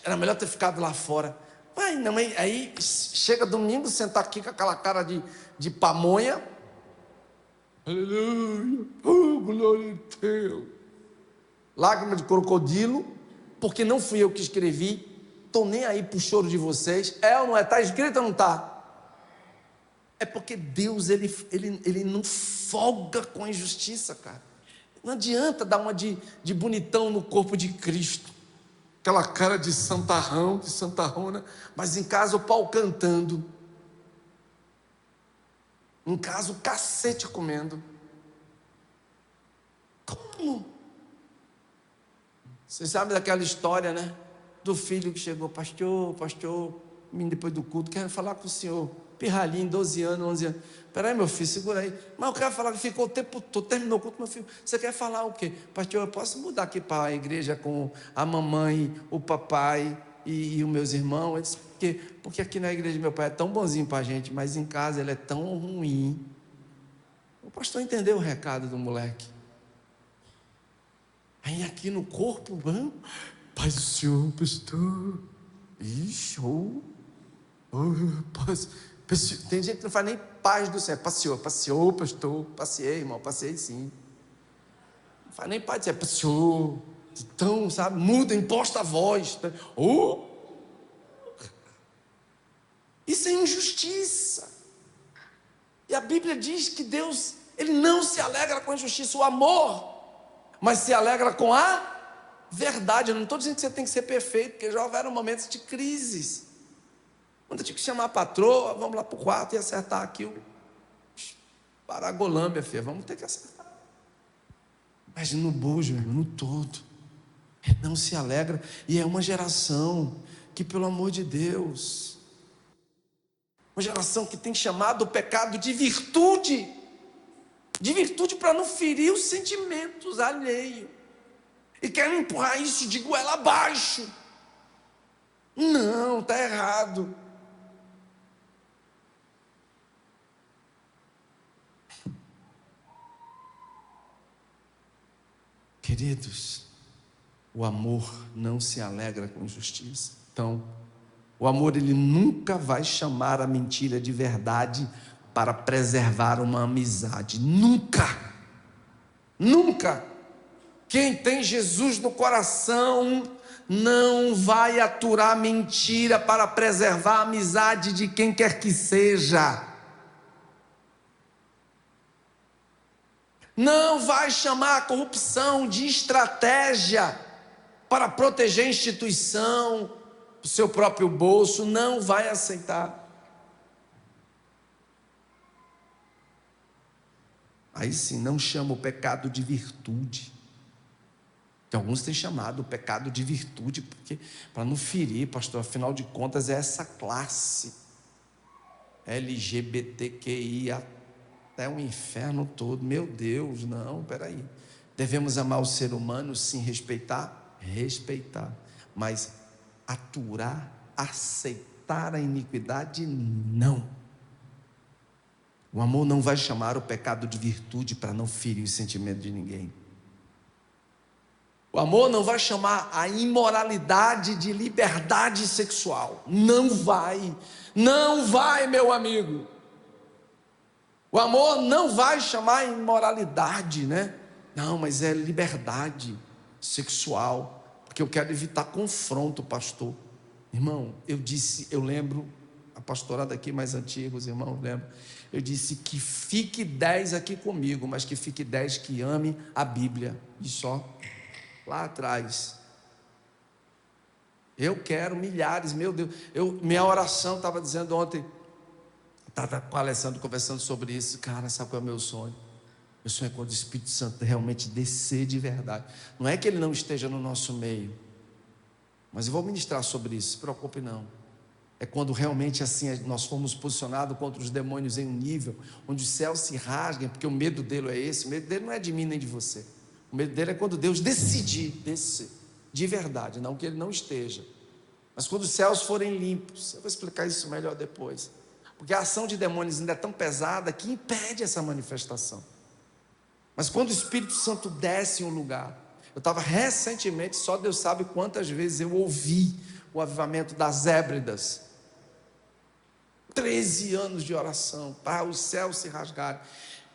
Era melhor ter ficado lá fora. Vai, não, aí chega domingo, sentar aqui com aquela cara de pamonha. Aleluia, glória a Deus. Lágrima de crocodilo, porque não fui eu que escrevi, estou nem aí para o choro de vocês. É ou não é? Está escrito ou não está? É porque Deus, ele não folga com a injustiça, cara. Não adianta dar uma de bonitão no corpo de Cristo, aquela cara de santarrão, de santarrona, mas em casa o pau cantando, em casa o cacete comendo. Como? Vocês sabem daquela história, né? Do filho que chegou: pastor, depois do culto, quero falar com o senhor. Pirralhinho, 12 anos, 11 anos. Peraí, meu filho, segura aí. Mas eu quero falar que ficou o tempo todo, terminou o culto, meu filho. Você quer falar o quê? Pastor, eu posso mudar aqui para a igreja com a mamãe, o papai e os meus irmãos? Eu disse: porque aqui na igreja meu pai é tão bonzinho para a gente, mas em casa ele é tão ruim. O pastor entendeu o recado do moleque. Aí aqui no corpo, paz do Senhor, pastor. Ixi, tem gente que não faz nem paz do Senhor. Passeou, pastor. Passei, irmão, passei sim. Não faz nem paz do Senhor, pastor. Então, sabe, muda, imposta a voz. Isso é injustiça. E a Bíblia diz que Deus, Ele não se alegra com a injustiça, o amor, mas se alegra com a verdade. Eu não estou dizendo que você tem que ser perfeito, porque já houveram momentos de crises, quando eu tinha que chamar a patroa: vamos lá para o quarto e acertar aqui o Paragolã, minha filha, vamos ter que acertar. Mas no bujo, no todo, Ele não se alegra. E é uma geração que, pelo amor de Deus, uma geração que tem chamado o pecado de virtude para não ferir os sentimentos alheios, e querem empurrar isso de goela abaixo. Não, está errado. Queridos, o amor não se alegra com injustiça. Então, o amor, ele nunca vai chamar a mentira de verdade para preservar uma amizade. Nunca, nunca. Quem tem Jesus no coração não vai aturar mentira para preservar a amizade de quem quer que seja. Não vai chamar a corrupção de estratégia para proteger a instituição, o seu próprio bolso, não vai aceitar. Aí sim, não chama o pecado de virtude. Que alguns têm chamado o pecado de virtude, porque para não ferir, pastor, afinal de contas é essa classe LGBTQI até o inferno todo. Meu Deus, não, peraí. Devemos amar o ser humano, sim, respeitar, mas aturar, aceitar a iniquidade, não. O amor não vai chamar o pecado de virtude para não ferir o sentimento de ninguém. O amor não vai chamar a imoralidade de liberdade sexual. Não vai, não vai, meu amigo. O amor não vai chamar imoralidade, né? Não, mas é liberdade sexual, porque eu quero evitar confronto, pastor. Irmão, eu lembro, a pastorada aqui mais antiga, os irmãos lembram, eu disse que fique 10 aqui comigo, mas que fique 10 que ame a Bíblia, e só, lá atrás. Eu quero milhares, meu Deus, minha oração, estava dizendo ontem, estava com a Alessandro conversando sobre isso, cara, sabe qual é o meu sonho? Meu sonho é quando o Espírito Santo realmente descer de verdade. Não é que ele não esteja no nosso meio, mas eu vou ministrar sobre isso, se preocupe não. É quando realmente assim nós fomos posicionados contra os demônios em um nível onde os céus se rasguem, porque o medo dele é esse. O medo dele não é de mim nem de você. O medo dele é quando Deus decidir descer de verdade, não que ele não esteja, mas quando os céus forem limpos. Eu vou explicar isso melhor depois, porque a ação de demônios ainda é tão pesada que impede essa manifestação. Mas quando o Espírito Santo desce em um lugar, eu estava recentemente, só Deus sabe quantas vezes eu ouvi o avivamento das Hébridas. 13 anos de oração, para os céus se rasgarem.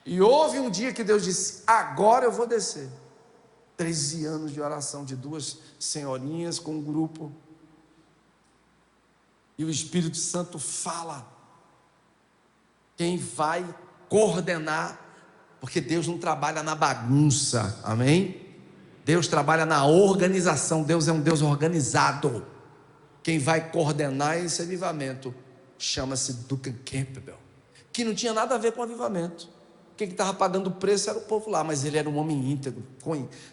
E houve um dia que Deus disse: agora eu vou descer. 13 anos de oração de duas senhorinhas com um grupo. E o Espírito Santo fala. Quem vai coordenar, porque Deus não trabalha na bagunça, amém? Deus trabalha na organização, Deus é um Deus organizado. Quem vai coordenar esse avivamento chama-se Duncan Campbell, que não tinha nada a ver com avivamento. Quem estava pagando o preço era o povo lá, mas ele era um homem íntegro,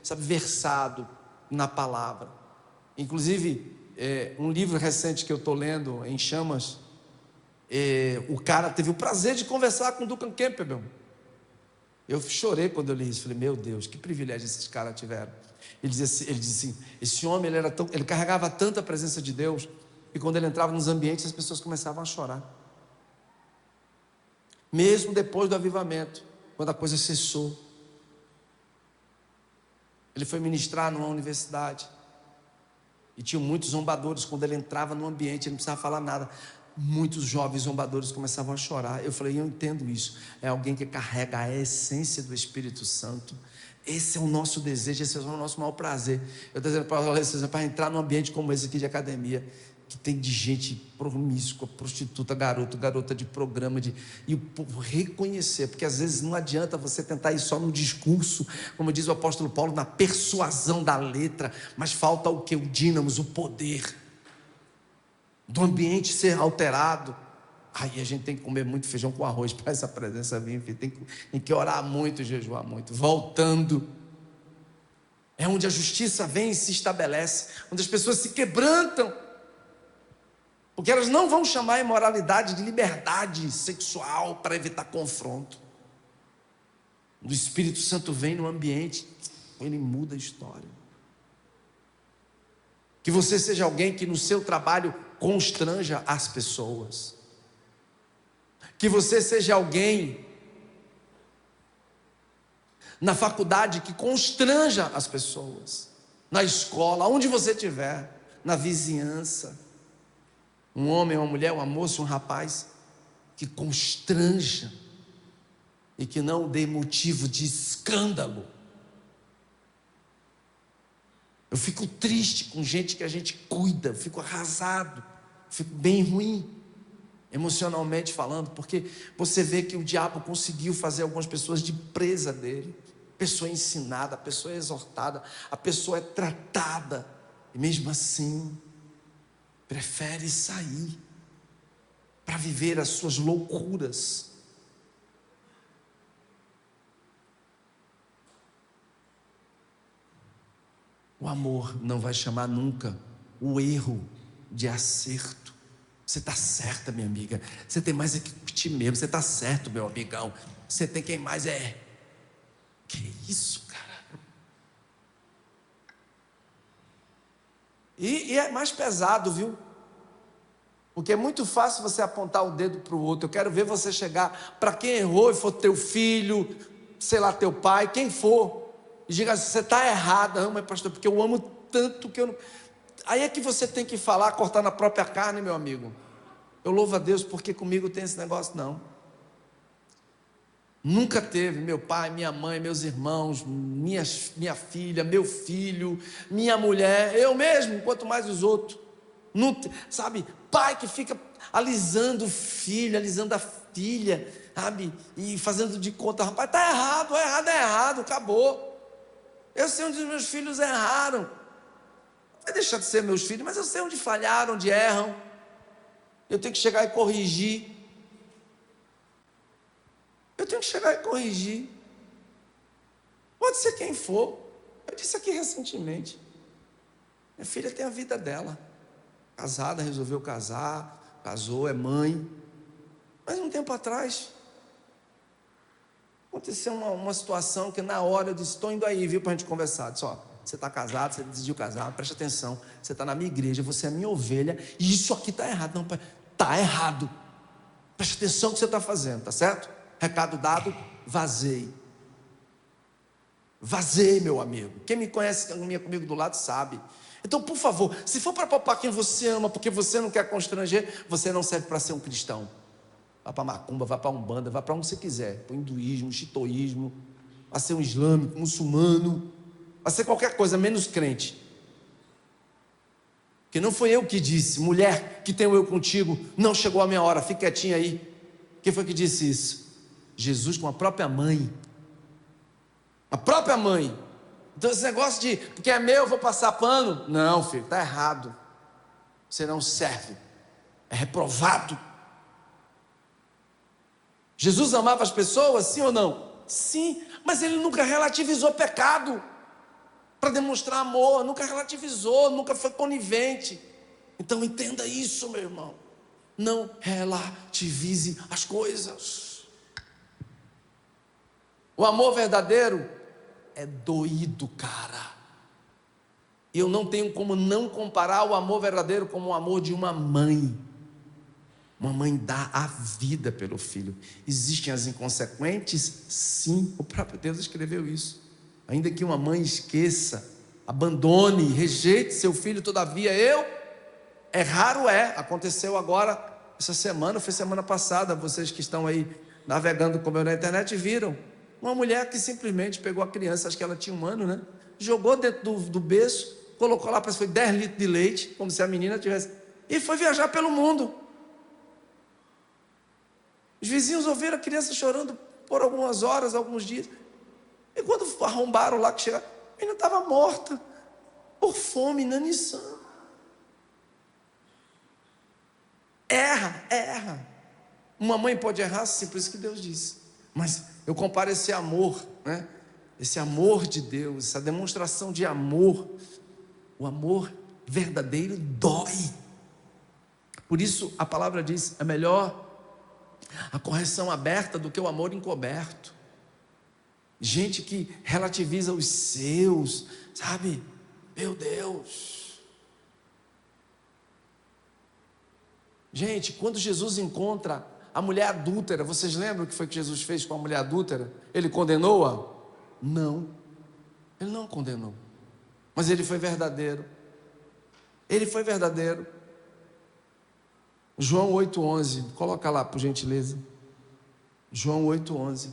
sabe, versado na palavra. Inclusive, um livro recente que eu estou lendo, Em Chamas, o cara teve o prazer de conversar com o Duncan Campbell. Eu chorei quando eu li isso, falei, meu Deus, que privilégio esses caras tiveram. Ele dizia assim, esse homem, ele carregava tanta presença de Deus, e quando ele entrava nos ambientes, as pessoas começavam a chorar. Mesmo depois do avivamento, quando a coisa cessou. Ele foi ministrar numa universidade, e tinha muitos zombadores. Quando ele entrava no ambiente, ele não precisava falar nada. Muitos jovens zombadores começavam a chorar. Eu falei, eu entendo isso. É alguém que carrega a essência do Espírito Santo. Esse é o nosso desejo, esse é o nosso maior prazer. Eu estou dizendo para vocês, para entrar num ambiente como esse aqui de academia, que tem de gente promíscua, prostituta, garota de programa, e o povo reconhecer, porque às vezes não adianta você tentar ir só no discurso, como diz o apóstolo Paulo, na persuasão da letra, mas falta o que? O dínamos, o poder do ambiente ser alterado. Aí a gente tem que comer muito feijão com arroz para essa presença vir, tem que orar muito, jejuar muito. Voltando, é onde a justiça vem e se estabelece, onde as pessoas se quebrantam, porque elas não vão chamar a imoralidade de liberdade sexual para evitar confronto. O Espírito Santo vem no ambiente, ele muda a história. Que você seja alguém que no seu trabalho constranja as pessoas. Que você seja alguém na faculdade que constranja as pessoas, na escola, onde você estiver, na vizinhança. Um homem, uma mulher, uma moça, um rapaz que constranja e que não dê motivo de escândalo. Eu fico triste com gente que a gente cuida, eu fico arrasado, fico bem ruim, emocionalmente falando, porque você vê que o diabo conseguiu fazer algumas pessoas de presa dele. A pessoa é ensinada, a pessoa é exortada, a pessoa é tratada, e mesmo assim, prefere sair para viver as suas loucuras. O amor não vai chamar nunca o erro de acerto. Você está certa, minha amiga. Você tem mais é que curtir mesmo. Você está certo, meu amigão. Você tem quem mais é. Que isso, cara? E é mais pesado, viu? Porque é muito fácil você apontar o dedo para o outro. Eu quero ver você chegar para quem errou e for teu filho, sei lá, teu pai, quem for. E diga assim: você está errada, mas pastor, porque eu amo tanto que eu não... Aí é que você tem que falar, cortar na própria carne, meu amigo. Eu louvo a Deus porque comigo tem esse negócio, não. Nunca teve meu pai, minha mãe, meus irmãos, minha filha, meu filho, minha mulher, eu mesmo, quanto mais os outros. Não, sabe, pai que fica alisando o filho, alisando a filha, sabe, e fazendo de conta, rapaz, está errado, é errado, acabou. Eu sei onde os meus filhos erraram. Não vai deixar de ser meus filhos, mas eu sei onde falharam, onde erram. Eu tenho que chegar e corrigir. Pode ser quem for. Eu disse aqui recentemente. Minha filha tem a vida dela. Casada, resolveu casar, casou, é mãe. Mas um tempo atrás, aconteceu uma situação que na hora eu disse: estou indo aí, viu, para a gente conversar. Disse: ó, você está casado, você decidiu casar, presta atenção, você está na minha igreja, você é minha ovelha, e isso aqui está errado. Não, pai, está errado. Presta atenção no que você está fazendo, tá certo? Recado dado, vazei. Vazei, meu amigo. Quem me conhece, caminha comigo do lado, sabe. Então, por favor, se for para poupar quem você ama, porque você não quer constranger, você não serve para ser um cristão. Vá para macumba, vá para umbanda, vá para onde você quiser. Para o hinduísmo, o xitoísmo, vá ser um islâmico, muçulmano, vá ser qualquer coisa, menos crente. Porque não foi eu que disse: mulher que tenho eu contigo, não chegou a minha hora, fique quietinha aí. Quem foi que disse isso? Jesus, com a própria mãe. A própria mãe. Então esse negócio de, porque é meu, eu vou passar pano. Não, filho, está errado. Você não serve. É reprovado. Jesus amava as pessoas, sim ou não? Sim, mas ele nunca relativizou pecado para demonstrar amor, nunca relativizou, nunca foi conivente. Então entenda isso, meu irmão. Não relativize as coisas. O amor verdadeiro é doído, cara. E eu não tenho como não comparar o amor verdadeiro com o amor de uma mãe. Uma mãe dá a vida pelo filho. Existem as inconsequentes? Sim, o próprio Deus escreveu isso. Ainda que uma mãe esqueça, abandone, rejeite seu filho, todavia é raro, aconteceu agora, essa semana, foi semana passada, vocês que estão aí navegando comigo na internet viram, uma mulher que simplesmente pegou a criança, acho que ela tinha 1 ano, né? Jogou dentro do berço, colocou lá, parece que foi 10 litros de leite, como se a menina tivesse, e foi viajar pelo mundo. Os vizinhos ouviram a criança chorando por algumas horas, alguns dias. E quando arrombaram lá que chegaram, a menina estava morta por fome, inanição. Erra. Uma mãe pode errar, sim, por isso que Deus disse. Mas eu comparo esse amor, né? Esse amor de Deus, essa demonstração de amor. O amor verdadeiro dói. Por isso a palavra diz: é melhor a correção aberta do que o amor encoberto. Gente que relativiza os seus, sabe? Meu Deus. Gente, quando Jesus encontra a mulher adúltera, vocês lembram o que foi que Jesus fez com a mulher adúltera? Ele condenou-a? Não, ele não condenou, mas ele foi verdadeiro. Ele foi verdadeiro. João 8,11, coloca lá por gentileza. João 8,11.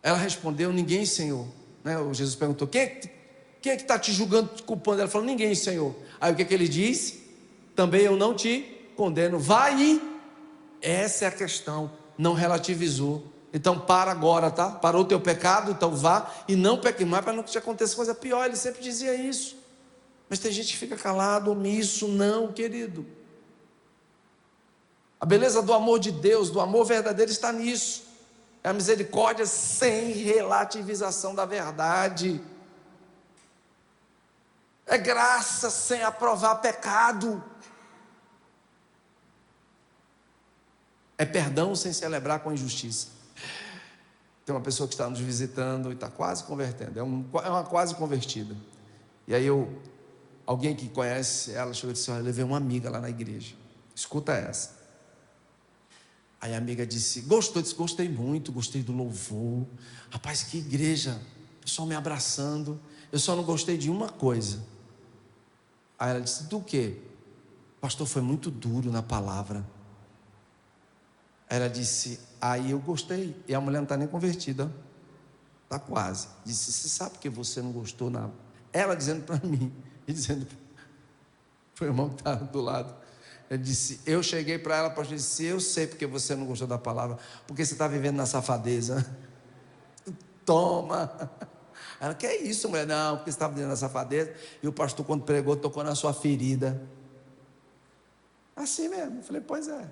Ela respondeu: ninguém, Senhor. O Jesus perguntou: quem é que está te julgando, te culpando? Ela falou: ninguém, Senhor. Aí o que ele disse? Também eu não te condeno, vai e... Essa é a questão, não relativizou. Então para agora, tá? Parou o teu pecado, então vá e não peque mais, para não que te aconteça coisa pior. Ele sempre dizia isso. Mas tem gente que fica calado, omisso. Não, querido. A beleza do amor de Deus, do amor verdadeiro, está nisso. É a misericórdia sem relativização da verdade. É graça sem aprovar pecado. É perdão sem celebrar com a injustiça. Tem uma pessoa que está nos visitando e está quase convertendo. É uma quase convertida. E aí alguém que conhece ela chegou e disse: olha, eu levei uma amiga lá na igreja. Escuta essa. Aí a amiga disse: gostou? Disse: gostei muito, gostei do louvor. Rapaz, que igreja, o pessoal me abraçando. Eu só não gostei de uma coisa. Aí ela disse: do quê? O pastor foi muito duro na palavra. Aí ela disse: aí eu gostei. E a mulher não está nem convertida. Está quase. Disse: você sabe que você não gostou? Ela dizendo para mim, e dizendo para o irmão que estava do lado. Ele disse: eu cheguei para ela, pastor, disse: eu sei porque você não gostou da palavra, porque você está vivendo na safadeza. Toma. Ela: que é isso, mulher? Não, porque você está vivendo na safadeza, e o pastor, quando pregou, tocou na sua ferida. Assim mesmo. Eu falei: pois é.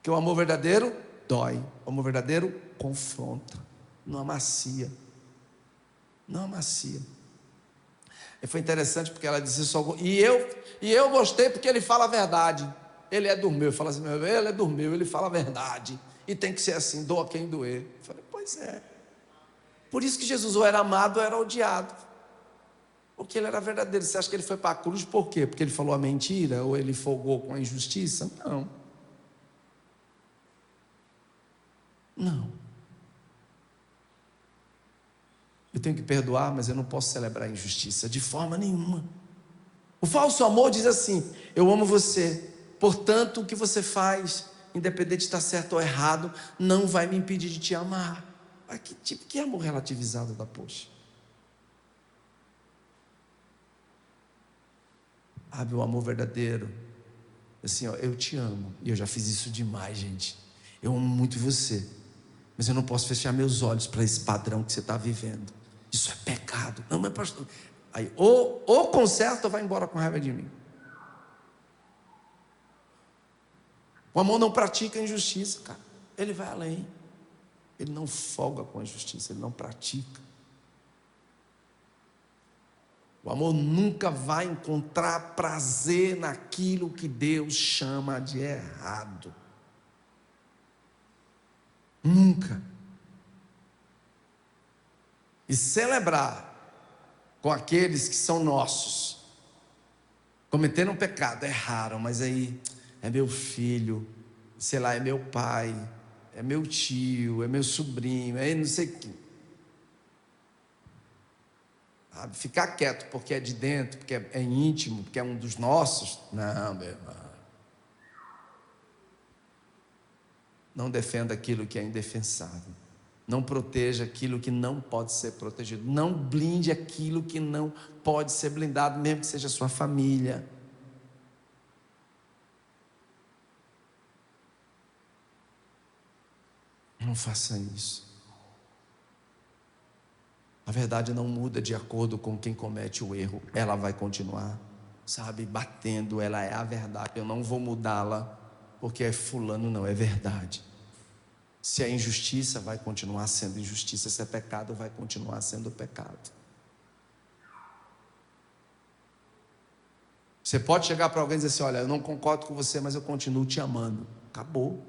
Que o amor verdadeiro dói, o amor verdadeiro confronta, não amacia. Não amacia. E foi interessante porque ela disse: e eu gostei porque ele fala a verdade. Ele é do meu. Eu falo assim: ele é do meu, ele fala a verdade. E tem que ser assim, doa quem doer. Eu falei: pois é. Por isso que Jesus ou era amado ou era odiado. Porque ele era verdadeiro. Você acha que ele foi para a cruz por quê? Porque ele falou a mentira? Ou ele folgou com a injustiça? Não. Não. Eu tenho que perdoar, mas eu não posso celebrar a injustiça de forma nenhuma. O falso amor diz assim: eu amo você, portanto o que você faz, independente de estar certo ou errado, não vai me impedir de te amar. Mas que amor relativizado da poxa. O amor verdadeiro, assim, eu te amo, e eu já fiz isso demais, gente. Eu amo muito você, mas eu não posso fechar meus olhos para esse padrão que você está vivendo. Isso é pecado. Não, mas pastor, aí ou conserta ou vai embora com raiva de mim. O amor não pratica a injustiça, cara. Ele vai além. Ele não folga com a injustiça, ele não pratica. O amor nunca vai encontrar prazer naquilo que Deus chama de errado. Nunca. E celebrar com aqueles que são nossos, cometeram um pecado, erraram, mas aí é meu filho, sei lá, é meu pai, é meu tio, é meu sobrinho, é não sei quem. Ficar quieto porque é de dentro, porque é íntimo, porque é um dos nossos. Não, meu irmão. Não defenda aquilo que é indefensável. Não proteja aquilo que não pode ser protegido. Não blinde aquilo que não pode ser blindado, mesmo que seja sua família. Não faça isso. A verdade não muda de acordo com quem comete o erro. Ela vai continuar, batendo. Ela é a verdade. Eu não vou mudá-la porque é fulano, não, é verdade. Se é injustiça, vai continuar sendo injustiça. Se é pecado, vai continuar sendo pecado. Você pode chegar para alguém e dizer assim: olha, eu não concordo com você, mas eu continuo te amando. Acabou.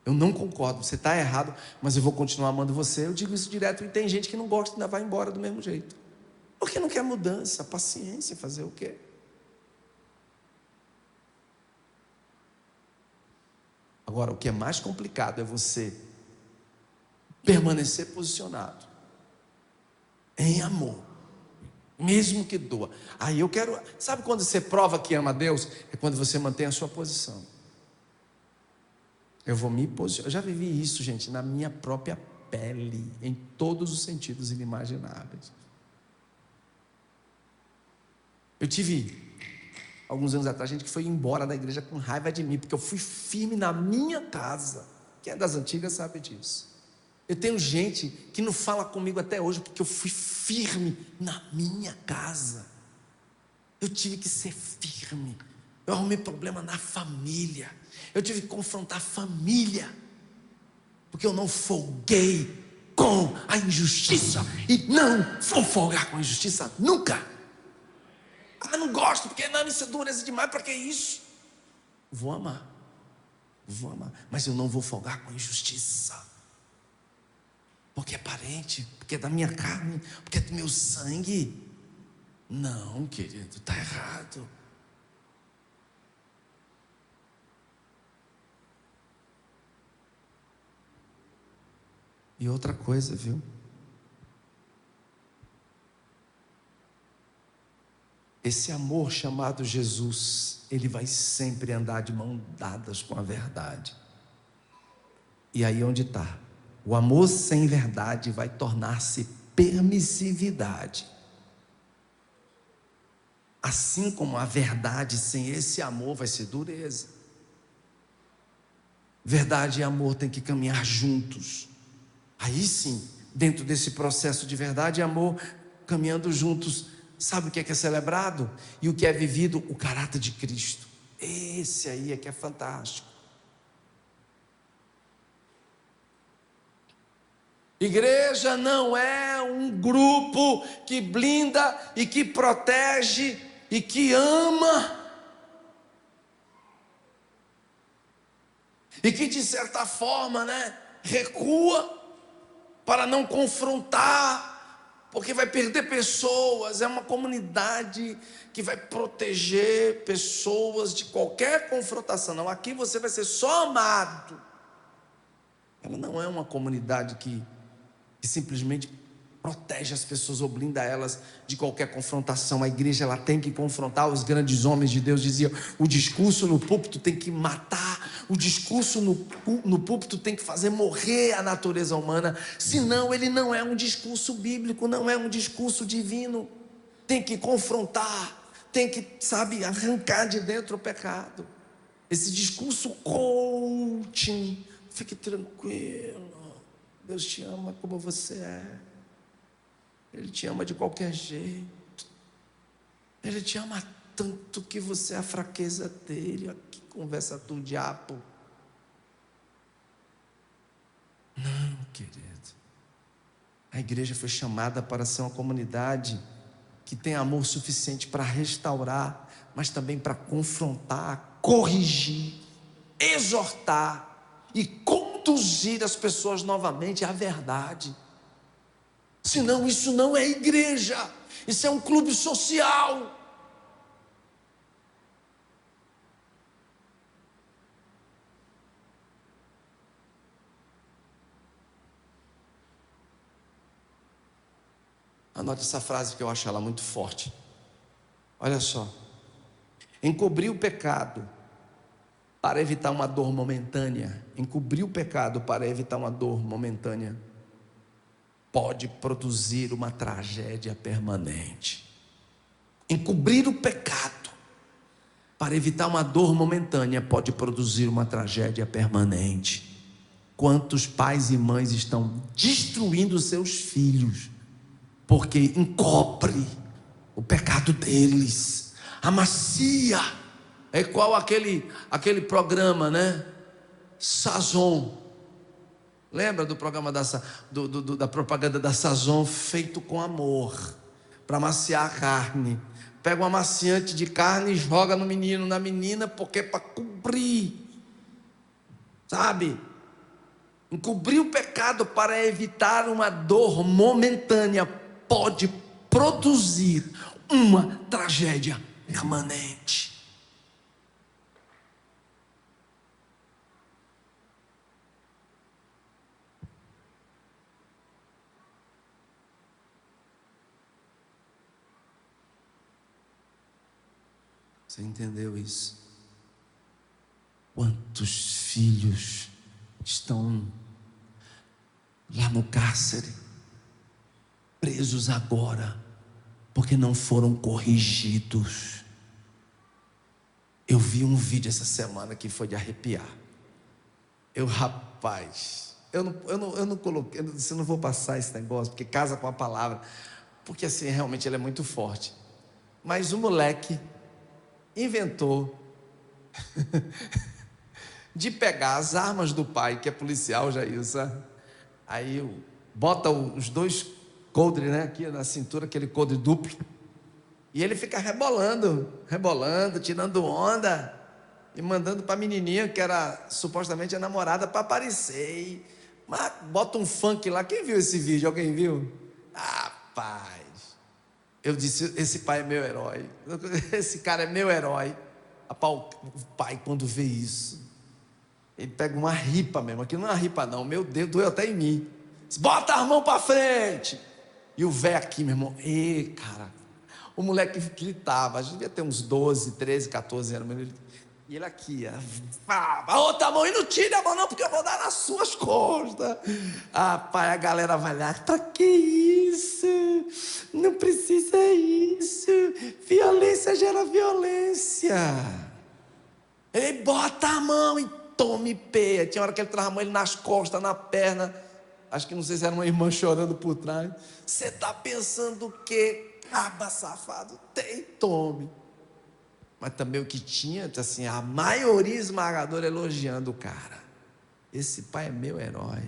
Eu não concordo, você está errado, mas eu vou continuar amando você. Eu digo isso direto, e tem gente que não gosta e ainda vai embora do mesmo jeito. Porque não quer mudança, paciência, fazer o quê? Agora, o que é mais complicado é você permanecer posicionado em amor, mesmo que doa. Aí eu quero, sabe quando você prova que ama a Deus? É quando você mantém a sua posição. Eu vou me posicionar. Eu já vivi isso, gente, na minha própria pele, em todos os sentidos inimagináveis. Eu tive, alguns anos atrás, gente que foi embora da igreja com raiva de mim, porque eu fui firme na minha casa. Quem é das antigas sabe disso. Eu tenho gente que não fala comigo até hoje, porque eu fui firme na minha casa. Eu tive que ser firme. Eu arrumei problema na família. Eu tive que confrontar a família, porque eu não folguei com a injustiça, e não vou folgar com a injustiça nunca. Ah, não gosto, porque não, isso é dureza demais, para que isso? Vou amar, mas eu não vou folgar com a injustiça, porque é parente, porque é da minha carne, porque é do meu sangue. Não, querido, está errado. E outra coisa, viu? Esse amor chamado Jesus, ele vai sempre andar de mãos dadas com a verdade. E aí onde está? O amor sem verdade vai tornar-se permissividade. Assim como a verdade sem esse amor vai ser dureza. Verdade e amor têm que caminhar juntos. Aí sim, dentro desse processo de verdade e amor, caminhando juntos, sabe o que é celebrado? E o que é vivido? O caráter de Cristo. Esse aí é que é fantástico. Igreja não é um grupo que blinda e que protege e que ama e que de certa forma, recua para não confrontar, porque vai perder pessoas. É uma comunidade que vai proteger pessoas de qualquer confrontação. Não, aqui você vai ser só amado. Ela não é uma comunidade que simplesmente protege as pessoas ou blinda elas de qualquer confrontação. A igreja, ela tem que confrontar. Os grandes homens de Deus diziam: o discurso no púlpito tem que matar, o discurso no púlpito tem que fazer morrer a natureza humana, senão ele não é um discurso bíblico, não é um discurso divino. Tem que confrontar, tem que, arrancar de dentro o pecado. Esse discurso coaching, fique tranquilo, Deus te ama como você é. Ele te ama de qualquer jeito. Ele te ama tanto que você é a fraqueza dele. Olha que conversa do diabo. Não, querido. A igreja foi chamada para ser uma comunidade que tem amor suficiente para restaurar, mas também para confrontar, corrigir, exortar e conduzir as pessoas novamente à verdade. Senão isso não é igreja, isso é um clube social. Anote essa frase que eu acho ela muito forte. Olha só: encobrir o pecado para evitar uma dor momentânea, encobrir o pecado para evitar uma dor momentânea, pode produzir uma tragédia permanente. Encobrir o pecado para evitar uma dor momentânea pode produzir uma tragédia permanente. Quantos pais e mães estão destruindo seus filhos porque encobre o pecado deles, amacia? É igual aquele programa, Sazon. Lembra do programa da propaganda da Sazon, feito com amor, para amaciar a carne? Pega um amaciante de carne e joga no menino, na menina, porque é para cobrir, encobrir o pecado para evitar uma dor momentânea pode produzir uma tragédia permanente. Você entendeu isso? Quantos filhos estão lá no cárcere, presos agora, porque não foram corrigidos? Eu vi um vídeo essa semana que foi de arrepiar. Rapaz, eu não coloquei, eu não vou passar esse negócio, porque casa com a palavra, porque assim, realmente ele é muito forte. Mas o moleque inventou de pegar as armas do pai, que é policial, Jailson. Aí bota os dois coldre, né, aqui na cintura, aquele coldre duplo, e ele fica rebolando, tirando onda e mandando para a menininha que era supostamente a namorada para aparecer. Mas bota um funk lá. Quem viu esse vídeo? Alguém viu? Rapaz, eu disse: esse pai é meu herói, esse cara é meu herói. O pai, quando vê isso, ele pega uma ripa mesmo. Aqui não é uma ripa não, meu Deus, doeu até em mim. Diz: bota a mão para frente. E o velho aqui, meu irmão, cara, o moleque gritava, a gente devia ter uns 12, 13, 14 anos, e ele aqui, a outra mão, e não tire a mão não, porque eu vou dar nas suas costas. Pai, a galera vai lá: pra que isso? Não precisa isso, violência gera violência. Ele bota a mão e tome peia. Tinha hora que ele trazia ele nas costas, na perna. Acho que não sei se era uma irmã chorando por trás. Você está pensando o quê? Caba safado, tome. Mas também o que tinha, assim, a maioria esmagadora elogiando o cara. Esse pai é meu herói.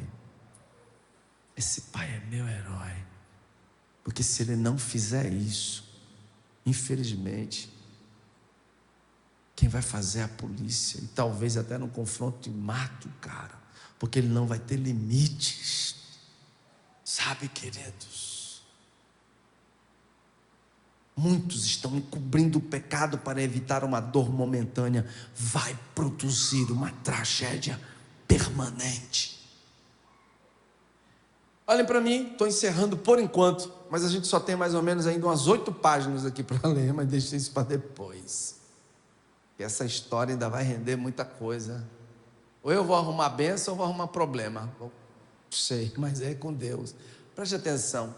Esse pai é meu herói. Porque se ele não fizer isso, infelizmente, quem vai fazer é a polícia. E talvez até no confronto mate o cara. Porque ele não vai ter limites. Sabe, queridos? Muitos estão encobrindo o pecado para evitar uma dor momentânea. Vai produzir uma tragédia permanente. Olhem para mim, estou encerrando por enquanto, mas a gente só tem mais ou menos ainda umas 8 páginas aqui para ler, mas deixa isso para depois. E essa história ainda vai render muita coisa. Ou eu vou arrumar bênção ou vou arrumar problema. Não sei, mas é com Deus. Preste atenção.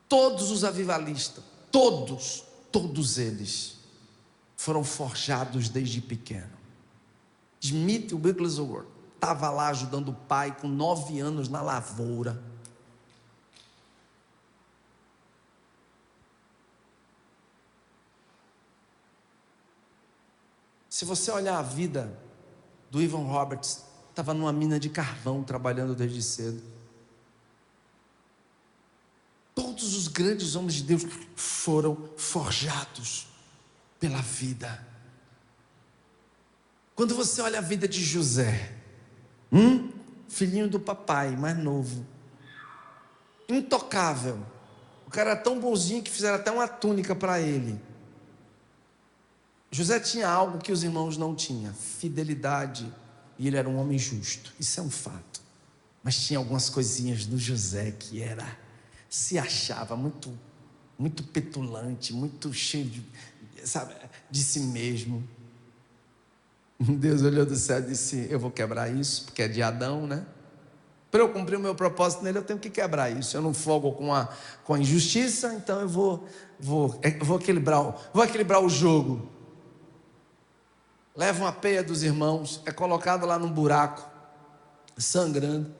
Todos os avivalistas, todos eles foram forjados desde pequeno. Smith Wigglesworth estava lá ajudando o pai com 9 anos na lavoura. Se você olhar a vida do Evan Roberts, estava numa mina de carvão trabalhando desde cedo. Todos os grandes homens de Deus foram forjados pela vida. Quando você olha a vida de José, filhinho do papai, mais novo, intocável, o cara era tão bonzinho que fizeram até uma túnica para ele. José tinha algo que os irmãos não tinham: fidelidade, e ele era um homem justo, isso é um fato. Mas tinha algumas coisinhas do José que se achava muito, muito petulante, muito cheio de si mesmo. Deus olhou do céu e disse: eu vou quebrar isso, porque é de Adão, né? Para eu cumprir o meu propósito nele, eu tenho que quebrar isso. Eu não folgo com a injustiça, então eu vou equilibrar o jogo. Leva uma peia dos irmãos, é colocado lá num buraco, sangrando.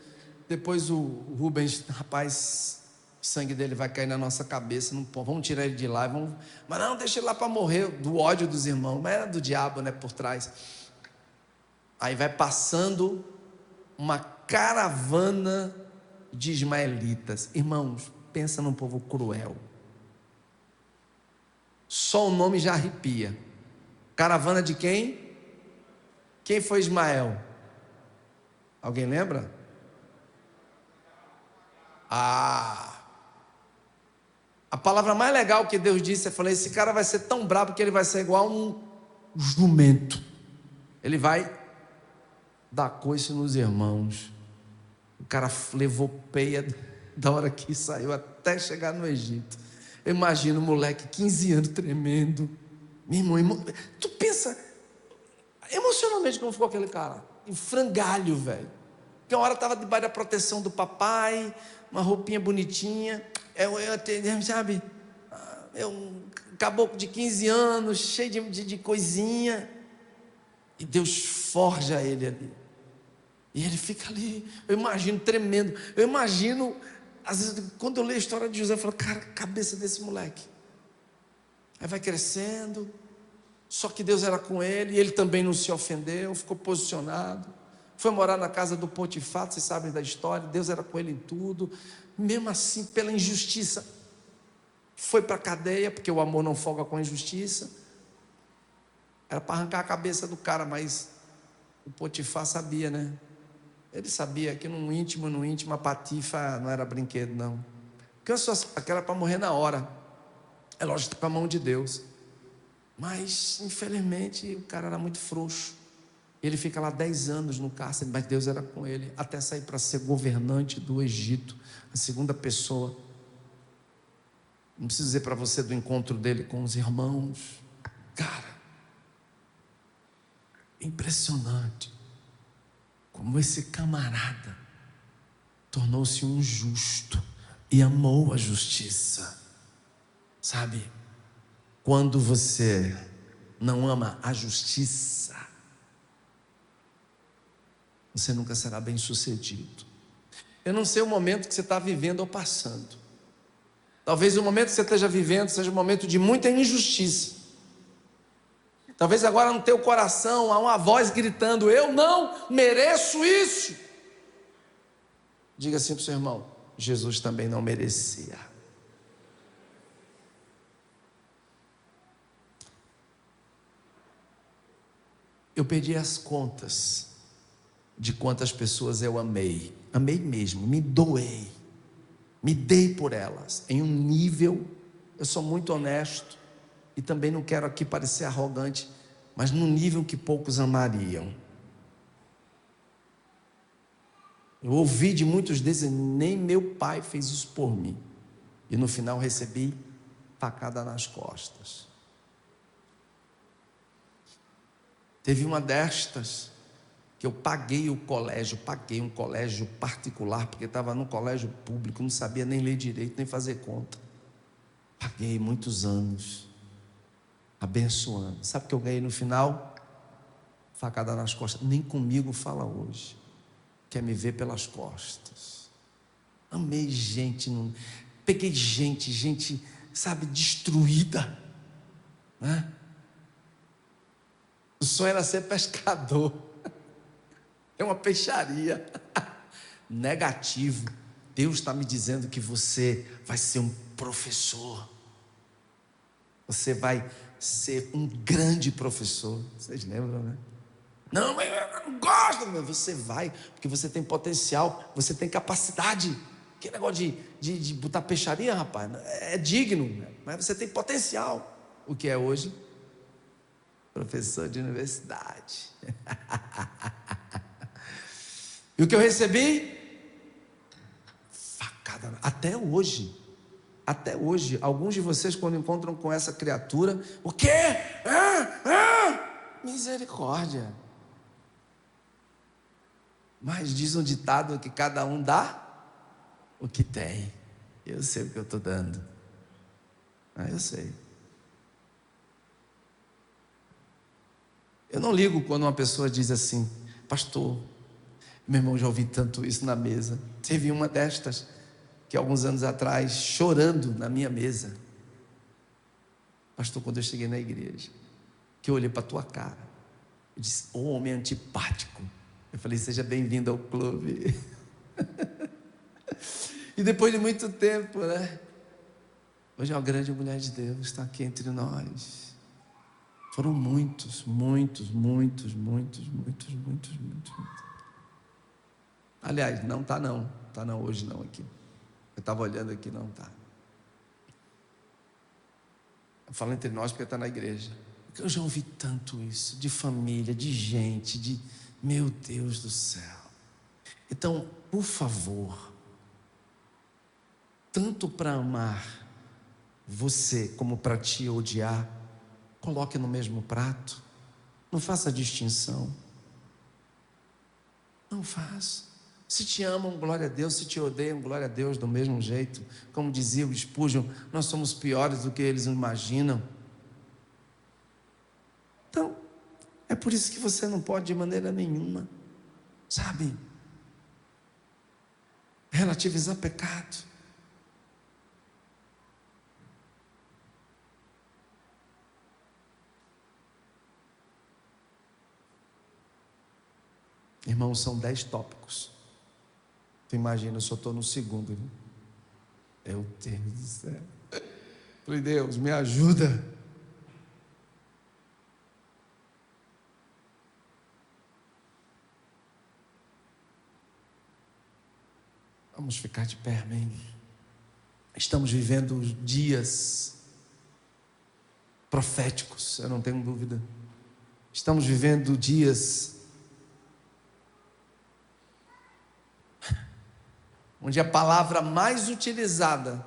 Depois o Rubens, rapaz, o sangue dele vai cair na nossa cabeça, não, vamos tirar ele de lá, mas não, deixa ele lá para morrer, do ódio dos irmãos, mas era do diabo, né, por trás. Aí vai passando uma caravana de ismaelitas. Irmãos, pensa num povo cruel. Só o nome já arrepia. Caravana de quem? Quem foi Ismael? Alguém lembra? A palavra mais legal que Deus disse, eu falei: esse cara vai ser tão brabo que ele vai ser igual a um jumento. Ele vai dar coice nos irmãos. O cara levou peia da hora que saiu até chegar no Egito. Eu imagino o moleque, 15 anos, tremendo. Meu irmão, tu pensa emocionalmente como ficou aquele cara, em frangalho, velho. Que uma hora estava debaixo da proteção do papai, uma roupinha bonitinha, sabe, um caboclo de 15 anos, cheio de coisinha, e Deus forja ele ali, e ele fica ali, eu imagino tremendo, eu imagino, às vezes, quando eu leio a história de José, eu falo, cara, cabeça desse moleque, aí vai crescendo, só que Deus era com ele, e ele também não se ofendeu, ficou posicionado, foi morar na casa do Potifar, vocês sabem da história, Deus era com ele em tudo, mesmo assim, pela injustiça, foi para a cadeia, porque o amor não folga com a injustiça, era para arrancar a cabeça do cara, mas o Potifar sabia, né? Ele sabia que no íntimo, a patifa não era brinquedo, não, porque aquela era para morrer na hora, é lógico, com a mão de Deus, mas infelizmente o cara era muito frouxo. Ele fica lá 10 anos no cárcere, mas Deus era com ele, até sair para ser governante do Egito, a segunda pessoa. Não preciso dizer para você do encontro dele com os irmãos. Cara, impressionante como esse camarada tornou-se um justo e amou a justiça. Sabe, quando você não ama a justiça, você nunca será bem sucedido. Eu não sei o momento que você está vivendo ou passando. Talvez o momento que você esteja vivendo seja um momento de muita injustiça. Talvez agora no teu coração há uma voz gritando, eu não mereço isso. Diga assim para o seu irmão, Jesus também não merecia. Eu perdi as contas de quantas pessoas eu amei mesmo, me doei, me dei por elas, em um nível, eu sou muito honesto, e também não quero aqui parecer arrogante, mas num nível que poucos amariam. Eu ouvi de muitos deles, nem meu pai fez isso por mim, e no final recebi facada nas costas. Teve uma destas, que eu paguei um colégio particular, porque estava no colégio público, não sabia nem ler direito, nem fazer conta. Paguei muitos anos, abençoando. Sabe o que eu ganhei no final? Facada nas costas. Nem comigo fala hoje, quer me ver pelas costas. Amei gente, peguei gente, sabe, destruída, né? O sonho era ser pescador. É uma peixaria. Negativo. Deus está me dizendo que você vai ser um professor. Você vai ser um grande professor. Vocês lembram, né? Não, mas eu não gosto. Mas você vai, porque você tem potencial, você tem capacidade. Que negócio de botar peixaria, rapaz, é digno, mas você tem potencial. O que é hoje? Professor de universidade. E o que eu recebi? Facada. Até hoje, alguns de vocês quando encontram com essa criatura, o quê? Misericórdia. Mas diz um ditado que cada um dá o que tem. Eu sei o que eu estou dando. Eu sei. Eu não ligo quando uma pessoa diz assim, pastor, meu irmão, já ouvi tanto isso na mesa. Teve uma destas, que alguns anos atrás, chorando na minha mesa. Pastor, quando eu cheguei na igreja, que eu olhei para a tua cara, eu disse, homem antipático. Eu falei, seja bem-vindo ao clube. E depois de muito tempo, né? Hoje é uma grande mulher de Deus, está aqui entre nós. Foram muitos. Aliás, não está não, hoje não aqui. Eu estava olhando aqui, não está. Eu falo entre nós porque está na igreja. Porque eu já ouvi tanto isso, de família, de gente, meu Deus do céu. Então, por favor, tanto para amar você como para te odiar, coloque no mesmo prato, não faça distinção, não faça. Se te amam, glória a Deus, se te odeiam, glória a Deus, do mesmo jeito. Como dizia o Spurgeon, nós somos piores do que eles imaginam. Então, é por isso que você não pode de maneira nenhuma, sabe, relativizar pecado. Irmãos, são 10 tópicos. Tu imagina, eu só estou no segundo, viu? Meu Deus do céu. Falei, Deus, me ajuda. Vamos ficar de pé, amém? Estamos vivendo dias proféticos, eu não tenho dúvida. Estamos vivendo dias onde a palavra mais utilizada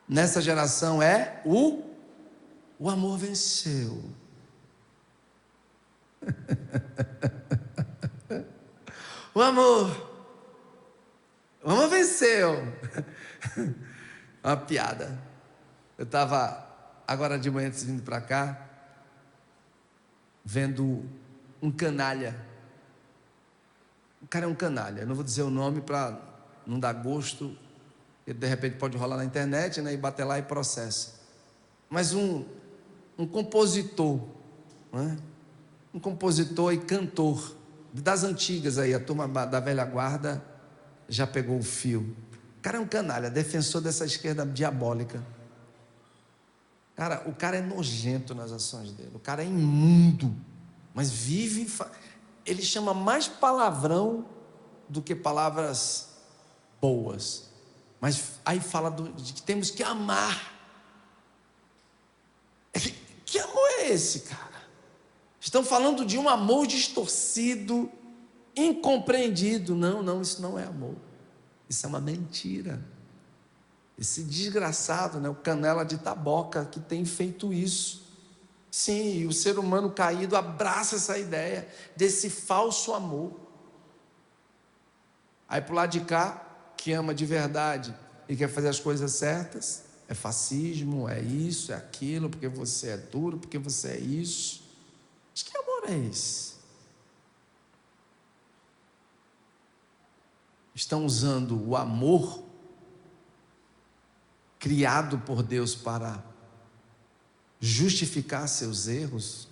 nessa geração é o amor venceu. O amor venceu. Uma piada. Eu estava agora de manhã vindo para cá, vendo um canalha. O cara é um canalha, eu não vou dizer o nome para não dar gosto, ele de repente pode rolar na internet, né, e bater lá e processa. Mas um compositor, né? Um compositor e cantor das antigas aí, a turma da velha guarda já pegou o fio. O cara é um canalha, defensor dessa esquerda diabólica. Cara, o cara é nojento nas ações dele, o cara é imundo, mas vive, ele chama mais palavrão do que palavras boas, mas aí fala de que temos que amar. Que amor é esse, cara? Estão falando de um amor distorcido, incompreendido. Não, isso não é amor, isso é uma mentira. Esse desgraçado, né, o canela de taboca, que tem feito isso. Sim, e o ser humano caído abraça essa ideia desse falso amor. Aí pro lado de cá, que ama de verdade e quer fazer as coisas certas, é fascismo, é isso, é aquilo, porque você é duro, porque você é isso. Mas que amor é esse? Estão usando o amor criado por Deus para justificar seus erros,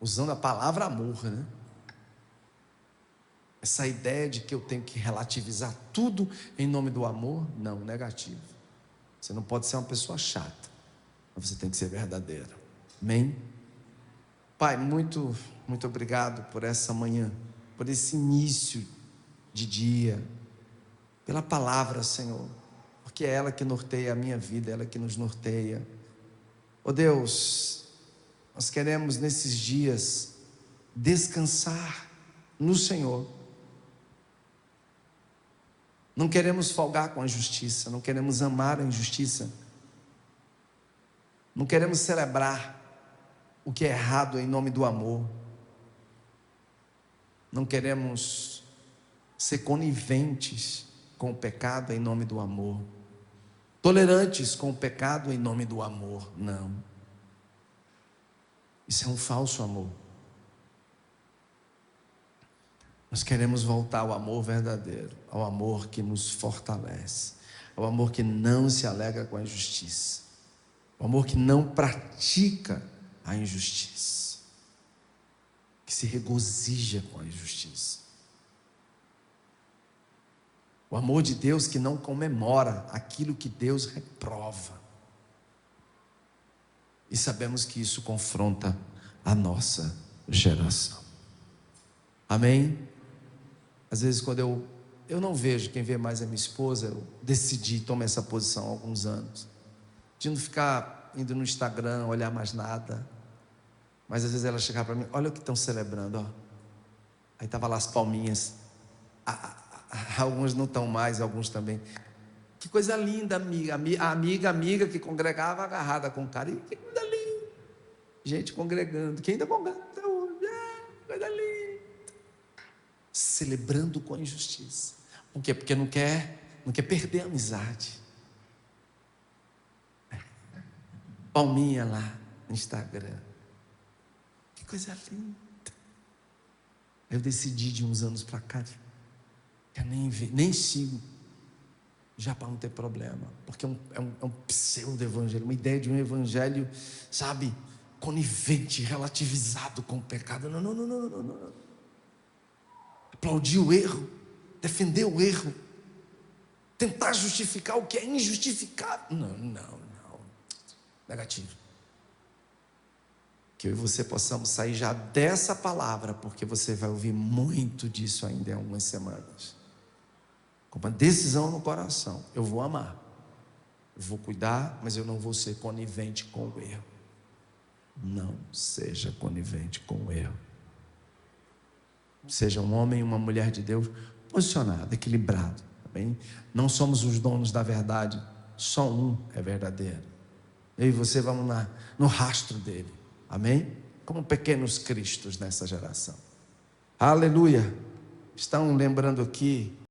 usando a palavra amor, né? Essa ideia de que eu tenho que relativizar tudo em nome do amor, não, negativo. Você não pode ser uma pessoa chata, mas você tem que ser verdadeiro. Amém? Pai, muito obrigado por essa manhã, por esse início de dia, pela palavra, Senhor, porque é ela que norteia a minha vida, é ela que nos norteia. Ó Deus, nós queremos nesses dias descansar no Senhor. Não queremos folgar com a injustiça, não queremos amar a injustiça, não queremos celebrar o que é errado em nome do amor, não queremos ser coniventes com o pecado em nome do amor, tolerantes com o pecado em nome do amor, não. Isso é um falso amor. Nós queremos voltar ao amor verdadeiro, ao amor que nos fortalece, ao amor que não se alegra com a injustiça, ao amor que não pratica a injustiça, que se regozija com a injustiça. O amor de Deus que não comemora aquilo que Deus reprova. E sabemos que isso confronta a nossa geração. Amém? Às vezes quando eu não vejo, quem vê mais é minha esposa, eu decidi tomar essa posição há alguns anos, de não ficar indo no Instagram, olhar mais nada, mas às vezes ela chegava para mim, olha o que estão celebrando, ó. Aí estava lá as palminhas, alguns não estão mais, alguns também, Que coisa linda, amiga. A amiga que congregava agarrada com o cara. Que coisa linda. Gente congregando. Quem ainda congrega até hoje? Coisa linda. Celebrando com a injustiça. Por quê? Porque não quer perder a amizade. Palminha lá no Instagram. Que coisa linda. Eu decidi de uns anos para cá, eu nem sigo, já para não ter problema, porque é um pseudo-evangelho, uma ideia de um evangelho, sabe, conivente, relativizado com o pecado. Não. Aplaudir o erro, defender o erro, tentar justificar o que é injustificável. Não. Negativo. Que eu e você possamos sair já dessa palavra, porque você vai ouvir muito disso ainda em algumas semanas. Com uma decisão no coração: eu vou amar, eu vou cuidar, mas eu não vou ser conivente com o erro. Não seja conivente com o erro. Seja um homem e uma mulher de Deus posicionado, equilibrado, tá bem? Não somos os donos da verdade, só um é verdadeiro. Eu e você vamos no rastro dele. Amém? Como pequenos cristos nessa geração. Aleluia. Estão lembrando aqui